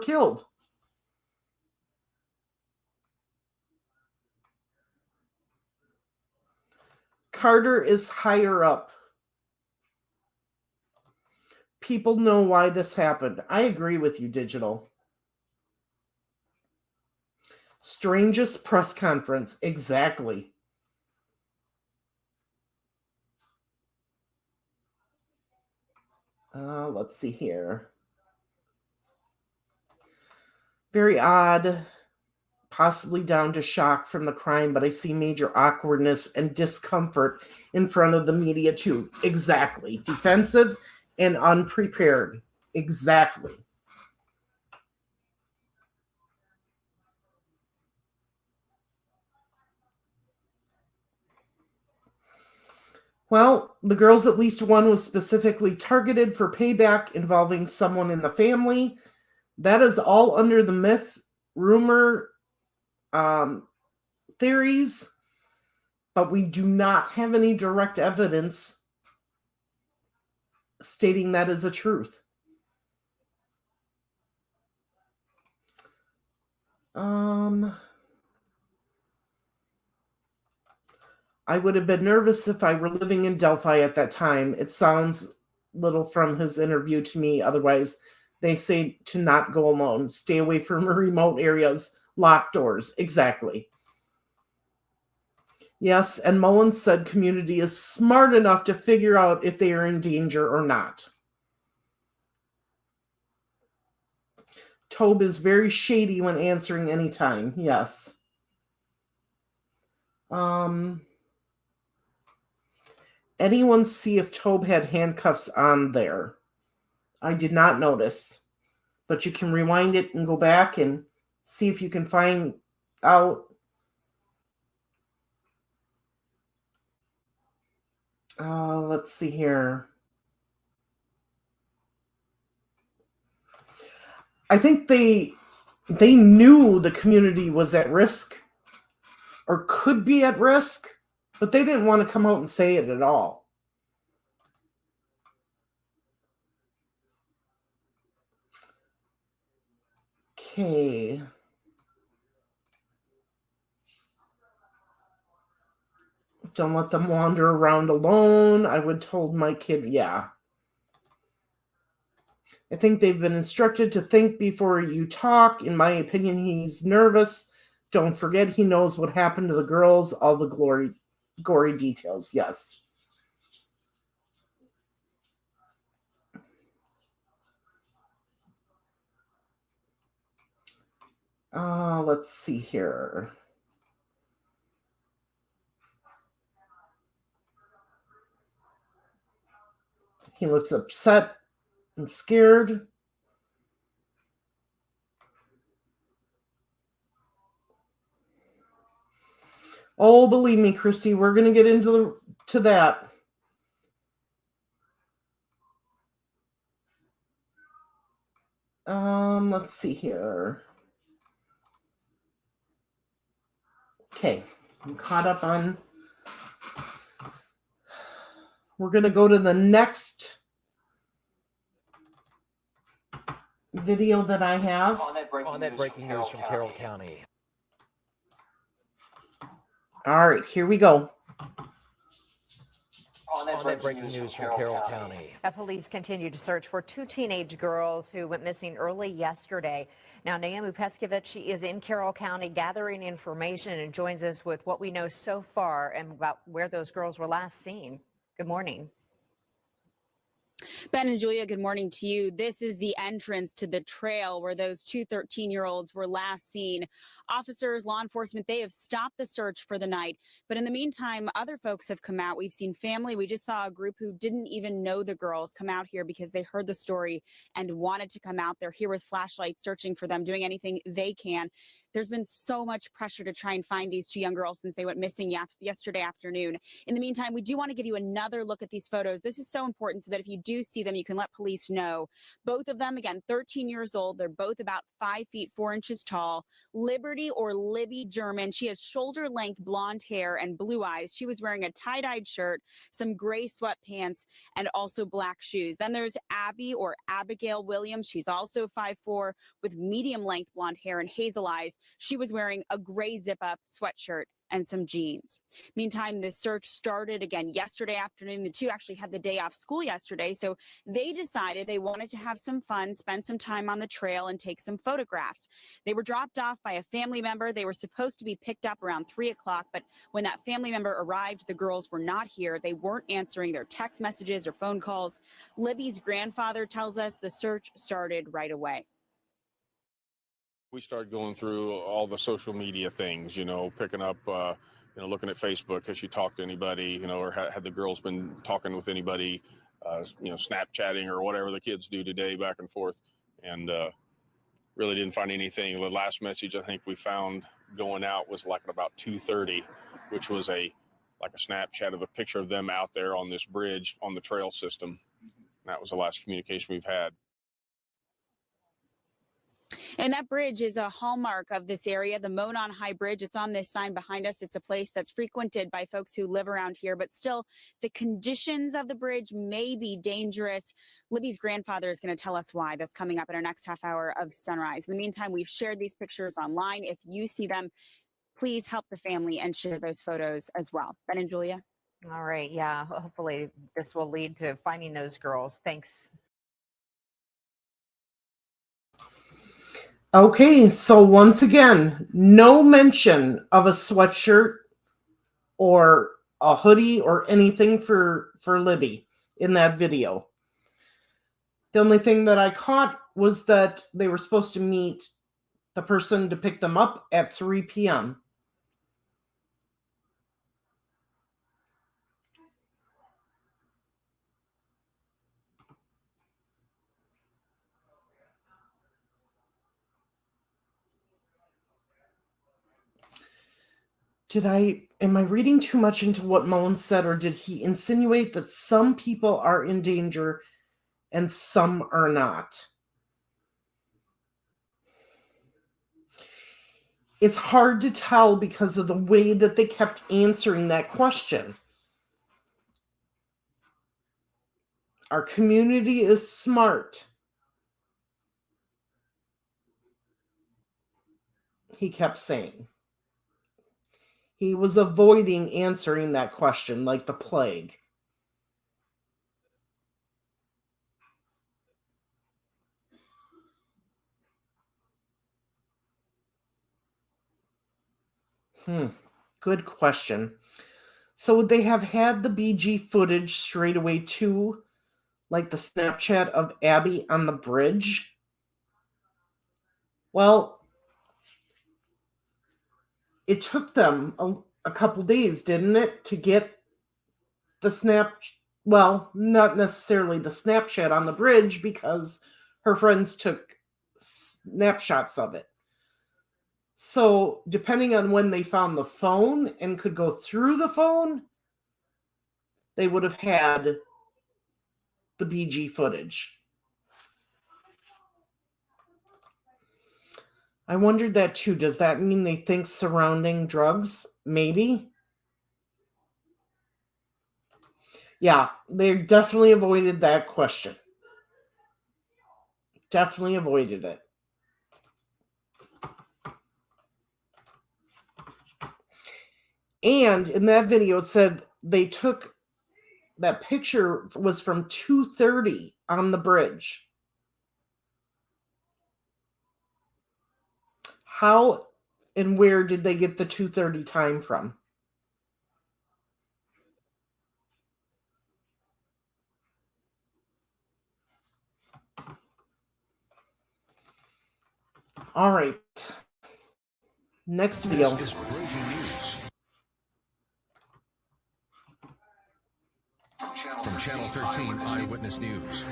killed. Carter is higher up. People know why this happened. I agree with you, Digital. Strangest press conference. Exactly. Let's see here. Very odd. Possibly down to shock from the crime, but I see major awkwardness and discomfort in front of the media too. Exactly. Defensive and unprepared. Exactly. Well, the girls, at least one was specifically targeted for payback involving someone in the family. That is all under the myth, rumor, theories, but we do not have any direct evidence stating that is a truth. I would have been nervous if I were living in Delphi at that time. It sounds little from his interview to me. Otherwise, they say to not go alone. Stay away from remote areas. Lock doors. Exactly. Yes, and Mullins said community is smart enough to figure out if they are in danger or not. Tobe is very shady when answering anytime. Yes. Anyone see if Tobe had handcuffs on there? I did not notice. But you can rewind it and go back and see if you can find out. Let's see here. I think they knew the community was at risk or could be at risk, but they didn't want to come out and say it at all. Okay. Don't let them wander around alone. I would told my kid, yeah. I think they've been instructed to think before you talk. In my opinion, he's nervous. Don't forget he knows what happened to the girls, all the gory details. Yes. Let's see here. He looks upset and scared. Oh, believe me, Christy, we're going to get into that. Let's see here. Okay, I'm caught up on. We're going to go to the next video that I have. On that breaking news from Carroll County. All right, here we go. On that breaking news from Carroll County. Police continue to search for two teenage girls who went missing early yesterday. Now, Naomi Peskovich, she is in Carroll County gathering information and joins us with what we know so far and about where those girls were last seen. Good morning. Ben and Julia, good morning to you. This is the entrance to the trail where those two 13-year-olds were last seen. Officers, law enforcement, they have stopped the search for the night. But in the meantime, other folks have come out. We've seen family. We just saw a group who didn't even know the girls come out here because they heard the story and wanted to come out. They're here with flashlights, searching for them, doing anything they can. There's been so much pressure to try and find these two young girls since they went missing yesterday afternoon. In the meantime, we do want to give you another look at these photos. This is so important so that if you do see them, you can let police know. Both of them, again, 13 years old. They're both about 5 feet 4 inches tall. Liberty, or Libby German. She has shoulder-length blonde hair and blue eyes. She was wearing a tie-dyed shirt, some gray sweatpants, and also black shoes. Then there's Abby, or Abigail Williams. She's also 5'4", with medium-length blonde hair and hazel eyes. She was wearing a gray zip-up sweatshirt and some jeans. Meantime, the search started again yesterday afternoon. The two actually had the day off school yesterday, so they decided they wanted to have some fun, spend some time on the trail, and take some photographs. They were dropped off by a family member. They were supposed to be picked up around 3 o'clock, but when that family member arrived, the girls were not here. They weren't answering their text messages or phone calls. Libby's grandfather tells us the search started right away. We started going through all the social media things, picking up, looking at Facebook. Has she talked to anybody, or had the girls been talking with anybody, Snapchatting or whatever the kids do today back and forth. And really didn't find anything. The last message I think we found going out was like at about 2:30, which was like a Snapchat of a picture of them out there on this bridge on the trail system. That was the last communication we've had. And that bridge is a hallmark of this area, the Monon High Bridge. It's on this sign behind us. It's a place that's frequented by folks who live around here, but still the conditions of the bridge may be dangerous. Libby's grandfather is going to tell us why. That's coming up in our next half hour of Sunrise. In the meantime, we've shared these pictures online. If you see them, please help the family and share those photos as well. Ben and Julia. All right. Yeah. Hopefully this will lead to finding those girls. Thanks. Okay, so once again, no mention of a sweatshirt or a hoodie or anything for Libby in that video. The only thing that I caught was that they were supposed to meet the person to pick them up at 3 p.m. Am I reading too much into what Mullen said, or did he insinuate that some people are in danger and some are not? It's hard to tell because of the way that they kept answering that question. Our community is smart. He kept saying. He was avoiding answering that question like the plague. Good question. So would they have had the BG footage straight away too? Like the Snapchat of Abby on the bridge? Well, it took them a couple days, didn't it, to get the Well, not necessarily the Snapchat on the bridge because her friends took snapshots of it. So, depending on when they found the phone and could go through the phone, they would have had the BG footage. I wondered that too. Does that mean they think surrounding drugs? Maybe. Yeah, they definitely avoided that question. Definitely avoided it. And in that video, it said they took that picture was from 2:30 on the bridge. How and where did they get the 2:30 time from? All right. Next video. This is breaking news. From Channel 13 Eyewitness News.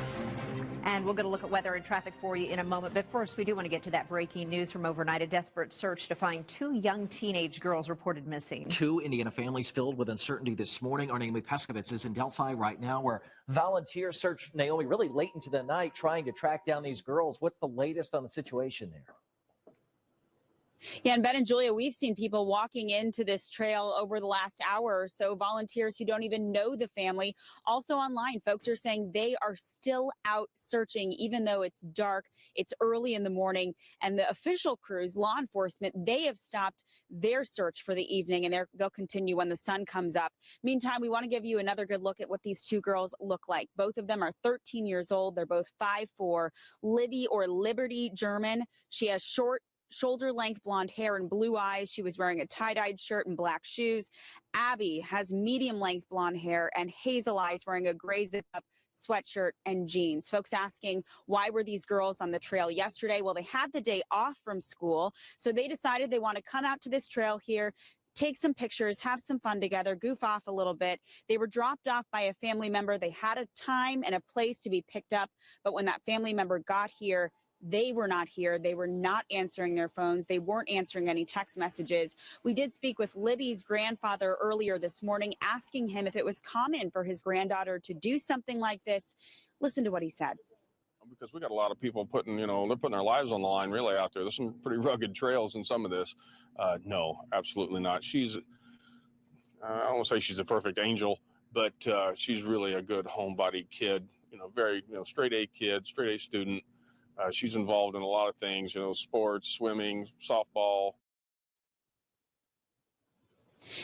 And we'll get a look at weather and traffic for you in a moment. But first, we do want to get to that breaking news from overnight. A desperate search to find 2 young teenage girls reported missing. 2 Indiana families filled with uncertainty this morning. Our Naomi Peskovitz is in Delphi right now, where volunteers searched, Naomi, really late into the night trying to track down these girls. What's the latest on the situation there? Yeah, and Ben and Julia, we've seen people walking into this trail over the last hour or so, volunteers who don't even know the family. Also online, folks are saying they are still out searching, even though it's dark, it's early in the morning, and the official crews, law enforcement, they have stopped their search for the evening, and they'll continue when the sun comes up. Meantime, we want to give you another good look at what these 2 girls look like. Both of them are 13 years old. They're both 5'4". Libby, or Liberty German, she has short, shoulder-length blonde hair and blue eyes. She was wearing a tie-dyed shirt and black shoes. Abby has medium-length blonde hair and hazel eyes, wearing a gray zip-up sweatshirt and jeans. Folks asking, why were these girls on the trail yesterday? Well, they had the day off from school, so they decided they want to come out to this trail here, take some pictures, have some fun together, goof off a little bit. They were dropped off by a family member. They had a time and a place to be picked up, but when that family member got here, they were not here. They were not answering their phones. They weren't answering any text messages. We did speak with Libby's grandfather earlier this morning, asking him if it was common for his granddaughter to do something like this. Listen to what he said. Because we got a lot of people putting, they're putting their lives on the line really out there. There's some pretty rugged trails in some of this. No, absolutely not. She's, I don't want to say she's a perfect angel, but she's really a good homebody kid, very, straight A kid, straight A student. She's involved in a lot of things, sports, swimming, softball.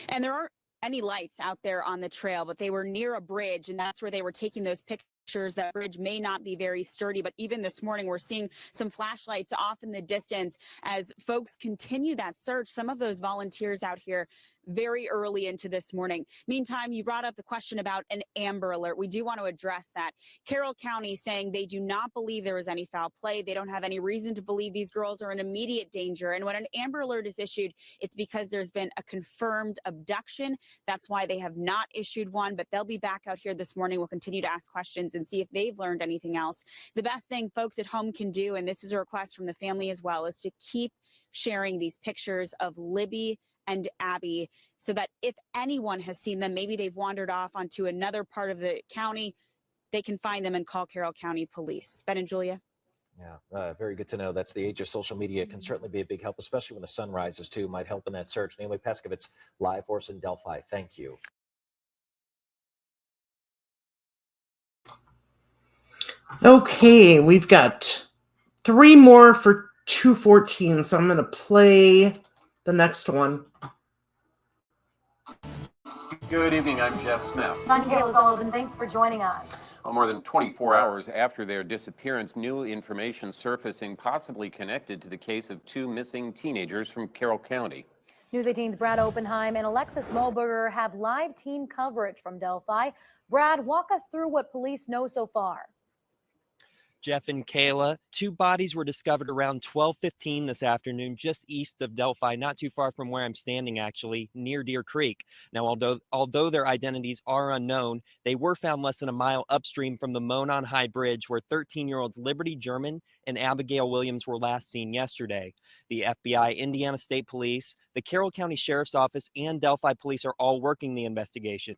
And there aren't any lights out there on the trail, but they were near a bridge, and that's where they were taking those pictures. That bridge may not be very sturdy, but even this morning, we're seeing some flashlights off in the distance as folks continue that search. Some of those volunteers out here very early into this morning. Meantime, you brought up the question about an Amber Alert. We do want to address that. Carroll County saying they do not believe there was any foul play. They don't have any reason to believe these girls are in immediate danger. And when an Amber Alert is issued, it's because there's been a confirmed abduction. That's why they have not issued one, but they'll be back out here this morning. We'll continue to ask questions and see if they've learned anything else. The best thing folks at home can do, and this is a request from the family as well, is to keep sharing these pictures of Libby and Abby, so that if anyone has seen them, maybe they've wandered off onto another part of the county, they can find them and call Carroll County Police. Ben and Julia. Yeah, very good to know. That's the age of social media. It can certainly be a big help, especially when the sun rises too. Might help in that search. Naomi Peskovitz, live for us in Delphi. Thank you. Okay, we've got 3 more for 2:14, so I'm going to play the next one. Good evening, I'm Jeff Smith. I'm Kayla Sullivan. Thanks for joining us. Well, more than 24 hours after their disappearance, new information surfacing possibly connected to the case of 2 missing teenagers from Carroll County. News 18's Brad Oppenheim and Alexis Moberger have live team coverage from Delphi. Brad, walk us through what police know so far. Jeff and Kayla. Two bodies were discovered around 12:15 this afternoon, just east of Delphi, not too far from where I'm standing, actually, near Deer Creek. Now, although their identities are unknown, they were found less than a mile upstream from the Monon High Bridge, where 13-year-olds Liberty German and Abigail Williams were last seen yesterday. The FBI, Indiana State Police, the Carroll County Sheriff's Office, and Delphi Police are all working the investigation.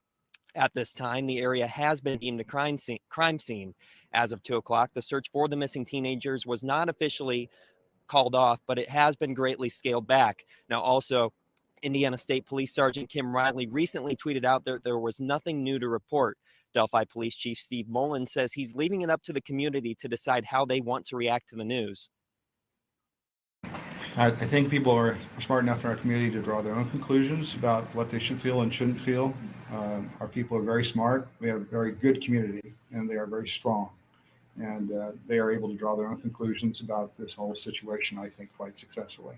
At this time, the area has been deemed a crime scene. As of 2 o'clock, the search for the missing teenagers was not officially called off, but it has been greatly scaled back. Now, also, Indiana State Police Sergeant Kim Riley recently tweeted out that there was nothing new to report. Delphi Police Chief Steve Mullen says he's leaving it up to the community to decide how they want to react to the news. I think people are smart enough in our community to draw their own conclusions about what they should feel and shouldn't feel. Our people are very smart. We have a very good community, and they are very strong. And they are able to draw their own conclusions about this whole situation, I think, quite successfully.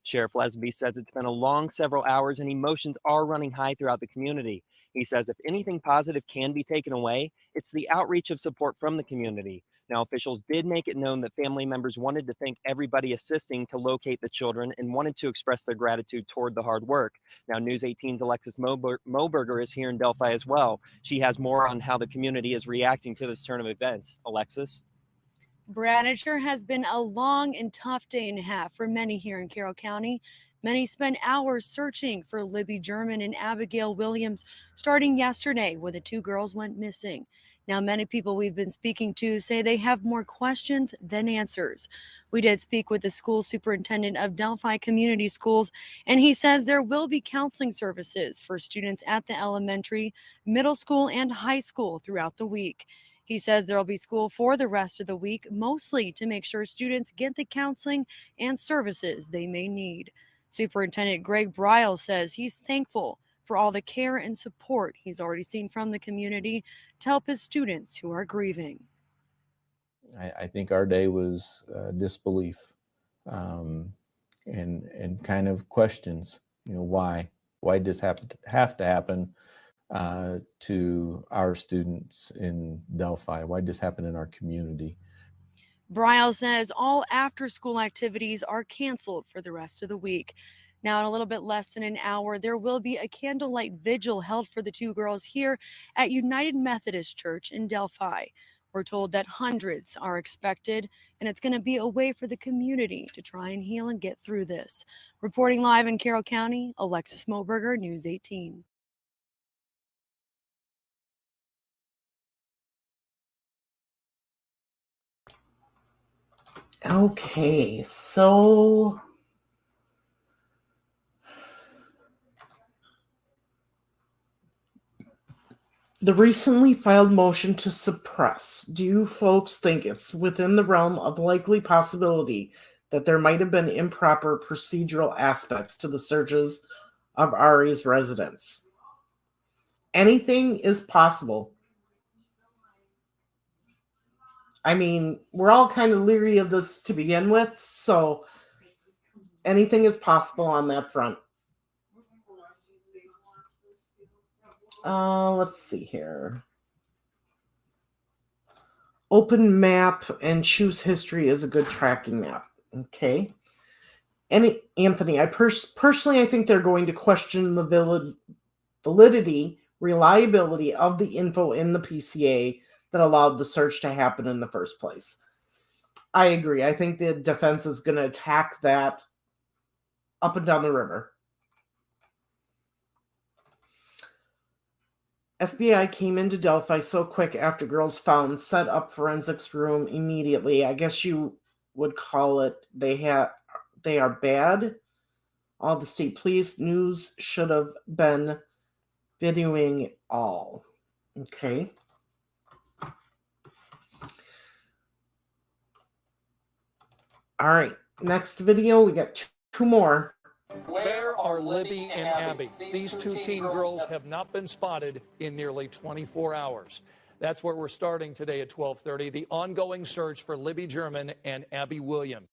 Sheriff Lesby says it's been a long several hours and emotions are running high throughout the community. He says if anything positive can be taken away, it's the outreach of support from the community. Now, officials did make it known that family members wanted to thank everybody assisting to locate the children and wanted to express their gratitude toward the hard work. Now, News 18's Alexis Moberger is here in Delphi as well. She has more on how the community is reacting to this turn of events. Alexis? Brad, it sure has been a long and tough day and a half for many here in Carroll County. Many spent hours searching for Libby German and Abigail Williams starting yesterday when the two girls went missing. Now, many people we've been speaking to say they have more questions than answers. We did speak with the school superintendent of Delphi Community Schools, and he says there will be counseling services for students at the elementary, middle school, and high school throughout the week. He says there will be school for the rest of the week, mostly to make sure students get the counseling and services they may need. Superintendent Greg Brile says he's thankful for all the care and support he's already seen from the community to help his students who are grieving. I think our day was disbelief and kind of questions. You know, why did this have to happen to our students in Delphi? Why did this happen in our community? Brile says all after-school activities are canceled for the rest of the week. Now, in a little bit less than an hour, there will be a candlelight vigil held for the two girls here at United Methodist Church in Delphi. We're told that hundreds are expected, and it's going to be a way for the community to try and heal and get through this. Reporting live in Carroll County, Alexis Moberger, News 18. Okay, so the recently filed motion to suppress. Do you folks think it's within the realm of likely possibility that there might have been improper procedural aspects to the searches of Ari's residence? Anything is possible. I mean, we're all kind of leery of this to begin with, so anything is possible on that front. Let's see here. Open map and choose history is a good tracking map. Okay. Anthony, I personally, I think they're going to question the validity, reliability of the info in the PCA that allowed the search to happen in the first place. I agree. I think the defense is going to attack that up and down the river. FBI came into Delphi so quick after girls found, set up forensics room immediately. I guess you would call it they are bad. All the state police news should have been videoing all. Okay. All right. Next video, we got two more. Where are Libby and Abby? These two teen girls have not been spotted in nearly 24 hours. That's where we're starting today at 12:30, the ongoing search for Libby German and Abby Williams.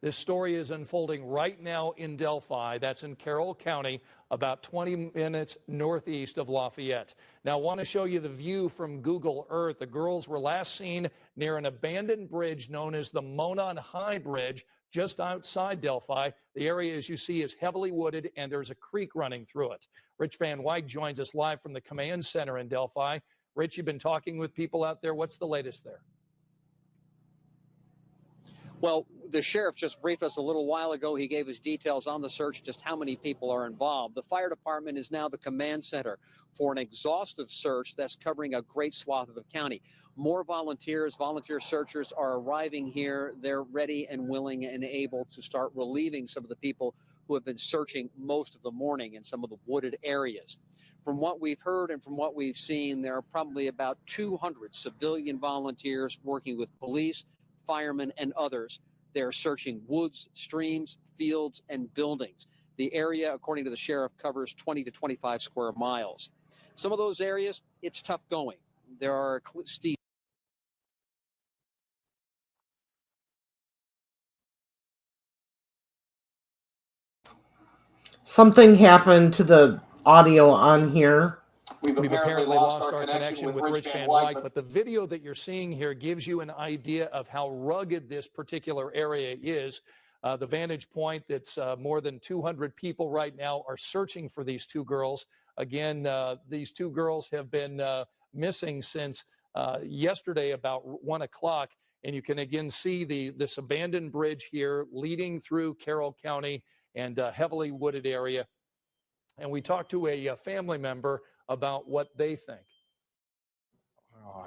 This story is unfolding right now in Delphi. That's in Carroll County, about 20 minutes northeast of Lafayette. Now, I want to show you the view from Google Earth. The girls were last seen near an abandoned bridge known as the Monon High Bridge, just outside Delphi. The area, as you see, is heavily wooded, and there's a creek running through it. Rich Van Wyk joins us live from the command center in Delphi. Rich, you've been talking with people out there. What's the latest there? Well, the sheriff just briefed us a little while ago. He gave us details on the search, just how many people are involved. The fire department is now the command center for an exhaustive search that's covering a great swath of the county. More volunteer searchers are arriving here. They're ready and willing and able to start relieving some of the people who have been searching most of the morning in some of the wooded areas. From what we've heard and from what we've seen, there are probably about 200 civilian volunteers working with police, firemen, and others. They're searching woods, streams, fields, and buildings. The area, according to the sheriff, covers 20 to 25 square miles. Some of those areas, it's tough going. There are steep. Something happened to the audio on here. We've apparently lost our connection with Rich Van Wyk, but the video that you're seeing here gives you an idea of how rugged this particular area is. The vantage point, that's more than 200 people right now are searching for these two girls. Again, these two girls have been missing since yesterday about 1 o'clock. And you can again see this abandoned bridge here leading through Carroll County and heavily wooded area. And we talked to a family member about what they think.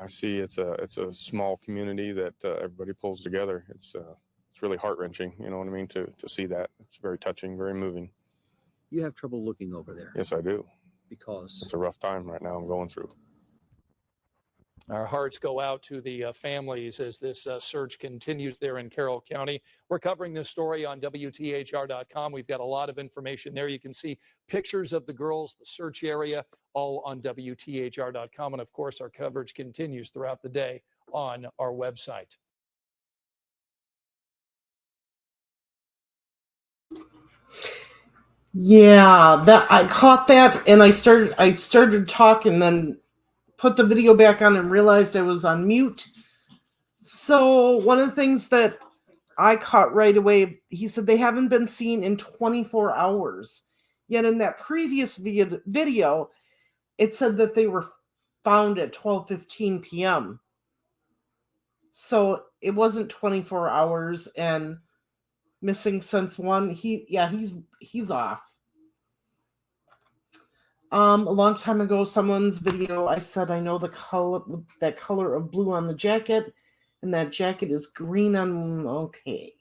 I see it's a small community that everybody pulls together. It's really heart-wrenching, you know what I mean, to see that. It's very touching, very moving. You have trouble looking over there. Yes, I do. Because it's a rough time right now I'm going through. Our hearts go out to the families as this search continues there in Carroll County. We're covering this story on WTHR.com. We've got a lot of information there. You can see pictures of the girls, the search area, all on WTHR.com. And of course, our coverage continues throughout the day on our website. Yeah, that I caught that, and I started talking, then put the video back on and realized I was on mute. So one of the things that I caught right away, he said they haven't been seen in 24 hours. Yet in that previous video, it said that they were found at 12:15 p.m. So it wasn't 24 hours and missing since one. He's off. A long time ago, someone's video, I said, I know that color of blue on the jacket, and that jacket is green on, okay.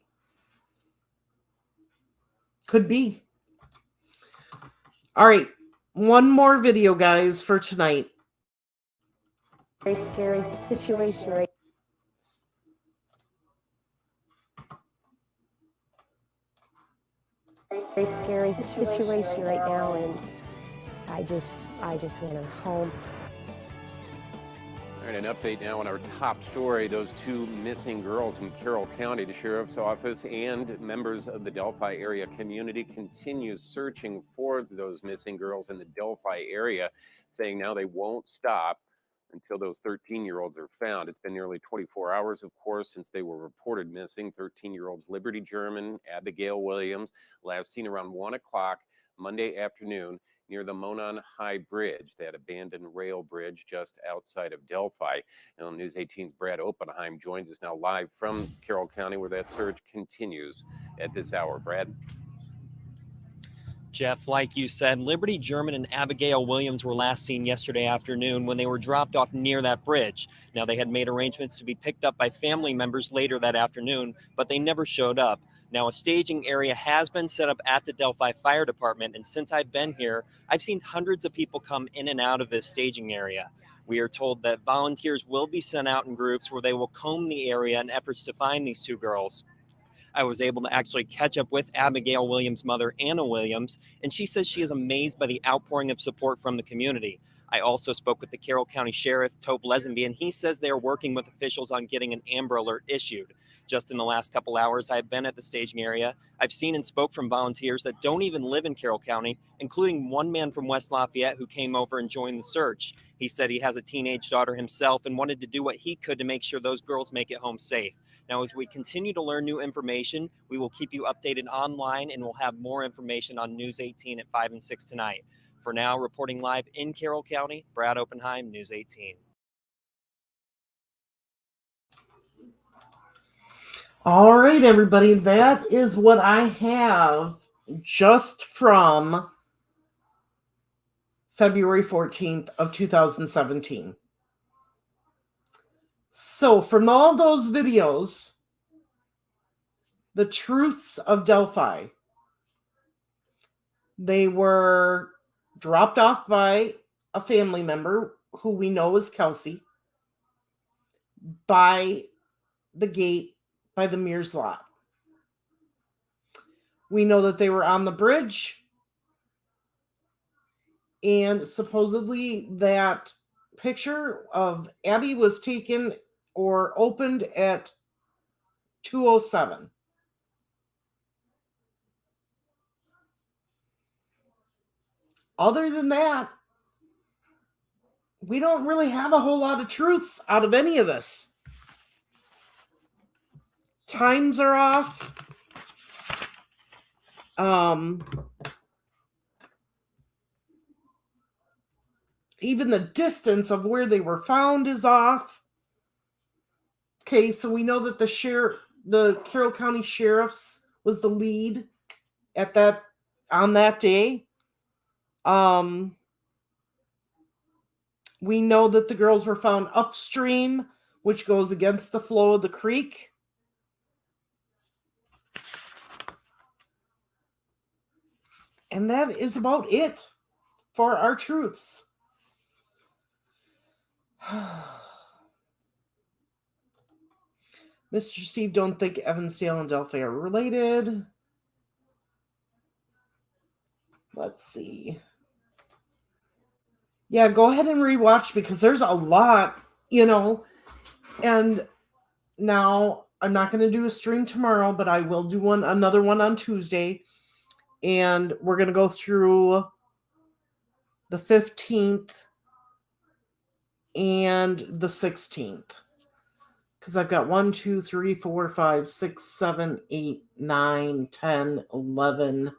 Could be. All right, one more video, guys, for tonight. Very scary situation right very scary situation right now, and I just want her home. All right, an update now on our top story. Those two missing girls in Carroll County. The Sheriff's Office and members of the Delphi area community continue searching for those missing girls in the Delphi area, saying now they won't stop until those 13-year-olds are found. It's been nearly 24 hours, of course, since they were reported missing. 13-year-olds Liberty German, Abigail Williams, last seen around 1 o'clock Monday afternoon near the Monon High Bridge, that abandoned rail bridge just outside of Delphi. Now, News 18's Brad Oppenheim joins us now live from Carroll County, where that search continues at this hour. Brad? Jeff, like you said, Liberty German and Abigail Williams were last seen yesterday afternoon when they were dropped off near that bridge. Now, they had made arrangements to be picked up by family members later that afternoon, but they never showed up. Now, a staging area has been set up at the Delphi Fire Department, and since I've been here, I've seen hundreds of people come in and out of this staging area. We are told that volunteers will be sent out in groups where they will comb the area in efforts to find these two girls. I was able to actually catch up with Abigail Williams' mother, Anna Williams, and she says she is amazed by the outpouring of support from the community. I also spoke with the Carroll County Sheriff, Tope Lesenby, and he says they are working with officials on getting an Amber Alert issued. just in the last couple hours. I've been at the staging area. I've seen and spoke from volunteers that don't even live in Carroll County, including one man from West Lafayette who came over and joined the search. He said he has a teenage daughter himself and wanted to do what he could to make sure those girls make it home safe. Now, as we continue to learn new information, we will keep you updated online, and we'll have more information on News 18 at 5 and 6 tonight. For now, reporting live in Carroll County, Brad Oppenheim, News 18. All right, everybody, that is what I have just from February 14th of 2017. So from all those videos, the truths of Delphi, they were dropped off by a family member who we know is Kelsey by the gate by the Mears lot. We know that they were on the bridge, and supposedly that picture of Abby was taken or opened at 2:07. Other than that, we don't really have a whole lot of truths out of any of this. Times are off. Even the distance of where they were found is off. Okay, so we know that the Carroll County Sheriff's was the lead on that day. We know that the girls were found upstream, which goes against the flow of the creek. And that is about it for our truths. Mr. Steve, don't think Evansdale and Delphi are related. Let's see. Yeah, go ahead and rewatch because there's a lot, and now I'm not going to do a stream tomorrow, but I will do another one on Tuesday, and we're going to go through the 15th and the 16th. Because I've got 1, 2, 3, 4, 5, 6, 7, 8, 9, 10, 11,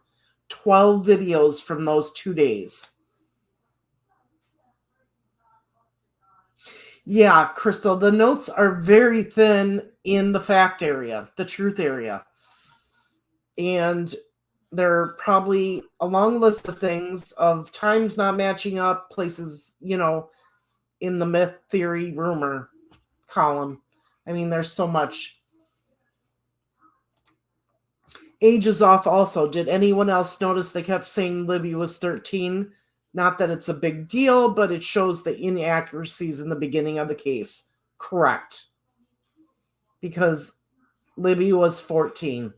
12 videos from those 2 days. Yeah, Crystal, the notes are very thin in the fact area, the truth area. And they're probably a long list of things of times not matching up, places, in the myth, theory, rumor column. I mean, there's so much. Age is off also. Did anyone else notice they kept saying Libby was 13? Not that it's a big deal, but it shows the inaccuracies in the beginning of the case. Correct. Because Libby was 14.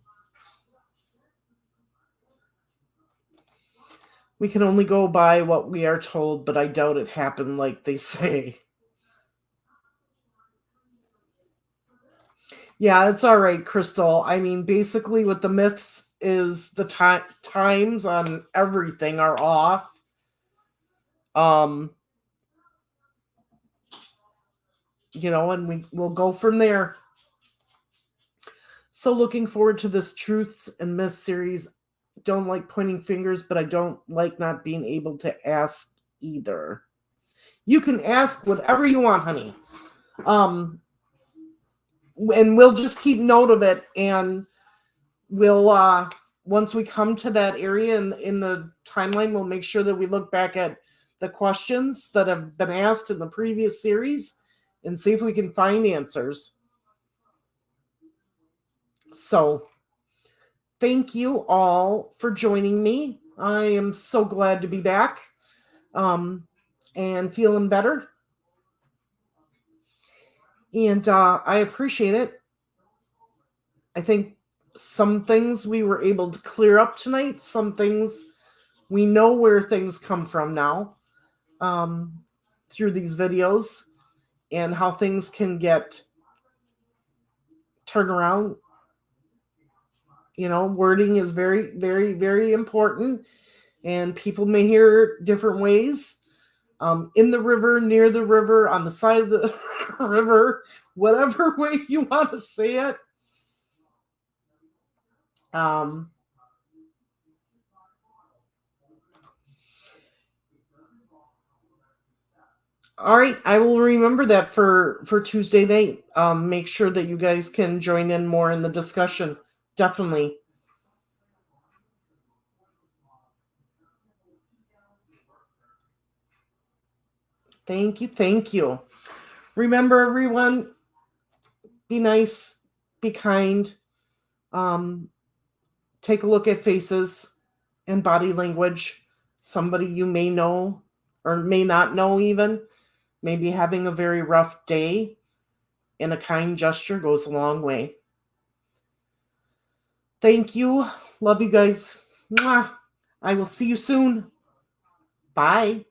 We can only go by what we are told, but I doubt it happened like they say. Yeah, it's all right, Crystal. I mean, basically what the myths is the times on everything are off. And we'll go from there. So looking forward to this Truths and Myths series. Don't like pointing fingers, but I don't like not being able to ask either. You can ask whatever you want, honey. And we'll just keep note of it, and we'll once we come to that area in the timeline, we'll make sure that we look back at the questions that have been asked in the previous series and see if we can find answers. So thank you all for joining me. I am so glad to be back and feeling better. And I appreciate it. I think some things we were able to clear up tonight. Some things we know where things come from now through these videos and how things can get turnaround. Wording is very, very, very important, and people may hear different ways. In the river, near the river, on the side of the river, whatever way you want to say it. All right, I will remember that for Tuesday night. Make sure that you guys can join in more in the discussion. Definitely. Thank you. Thank you. Remember, everyone, be nice, be kind. Take a look at faces and body language. Somebody you may know or may not know even, maybe having a very rough day, and a kind gesture goes a long way. Thank you. Love you guys. Mwah. I will see you soon. Bye.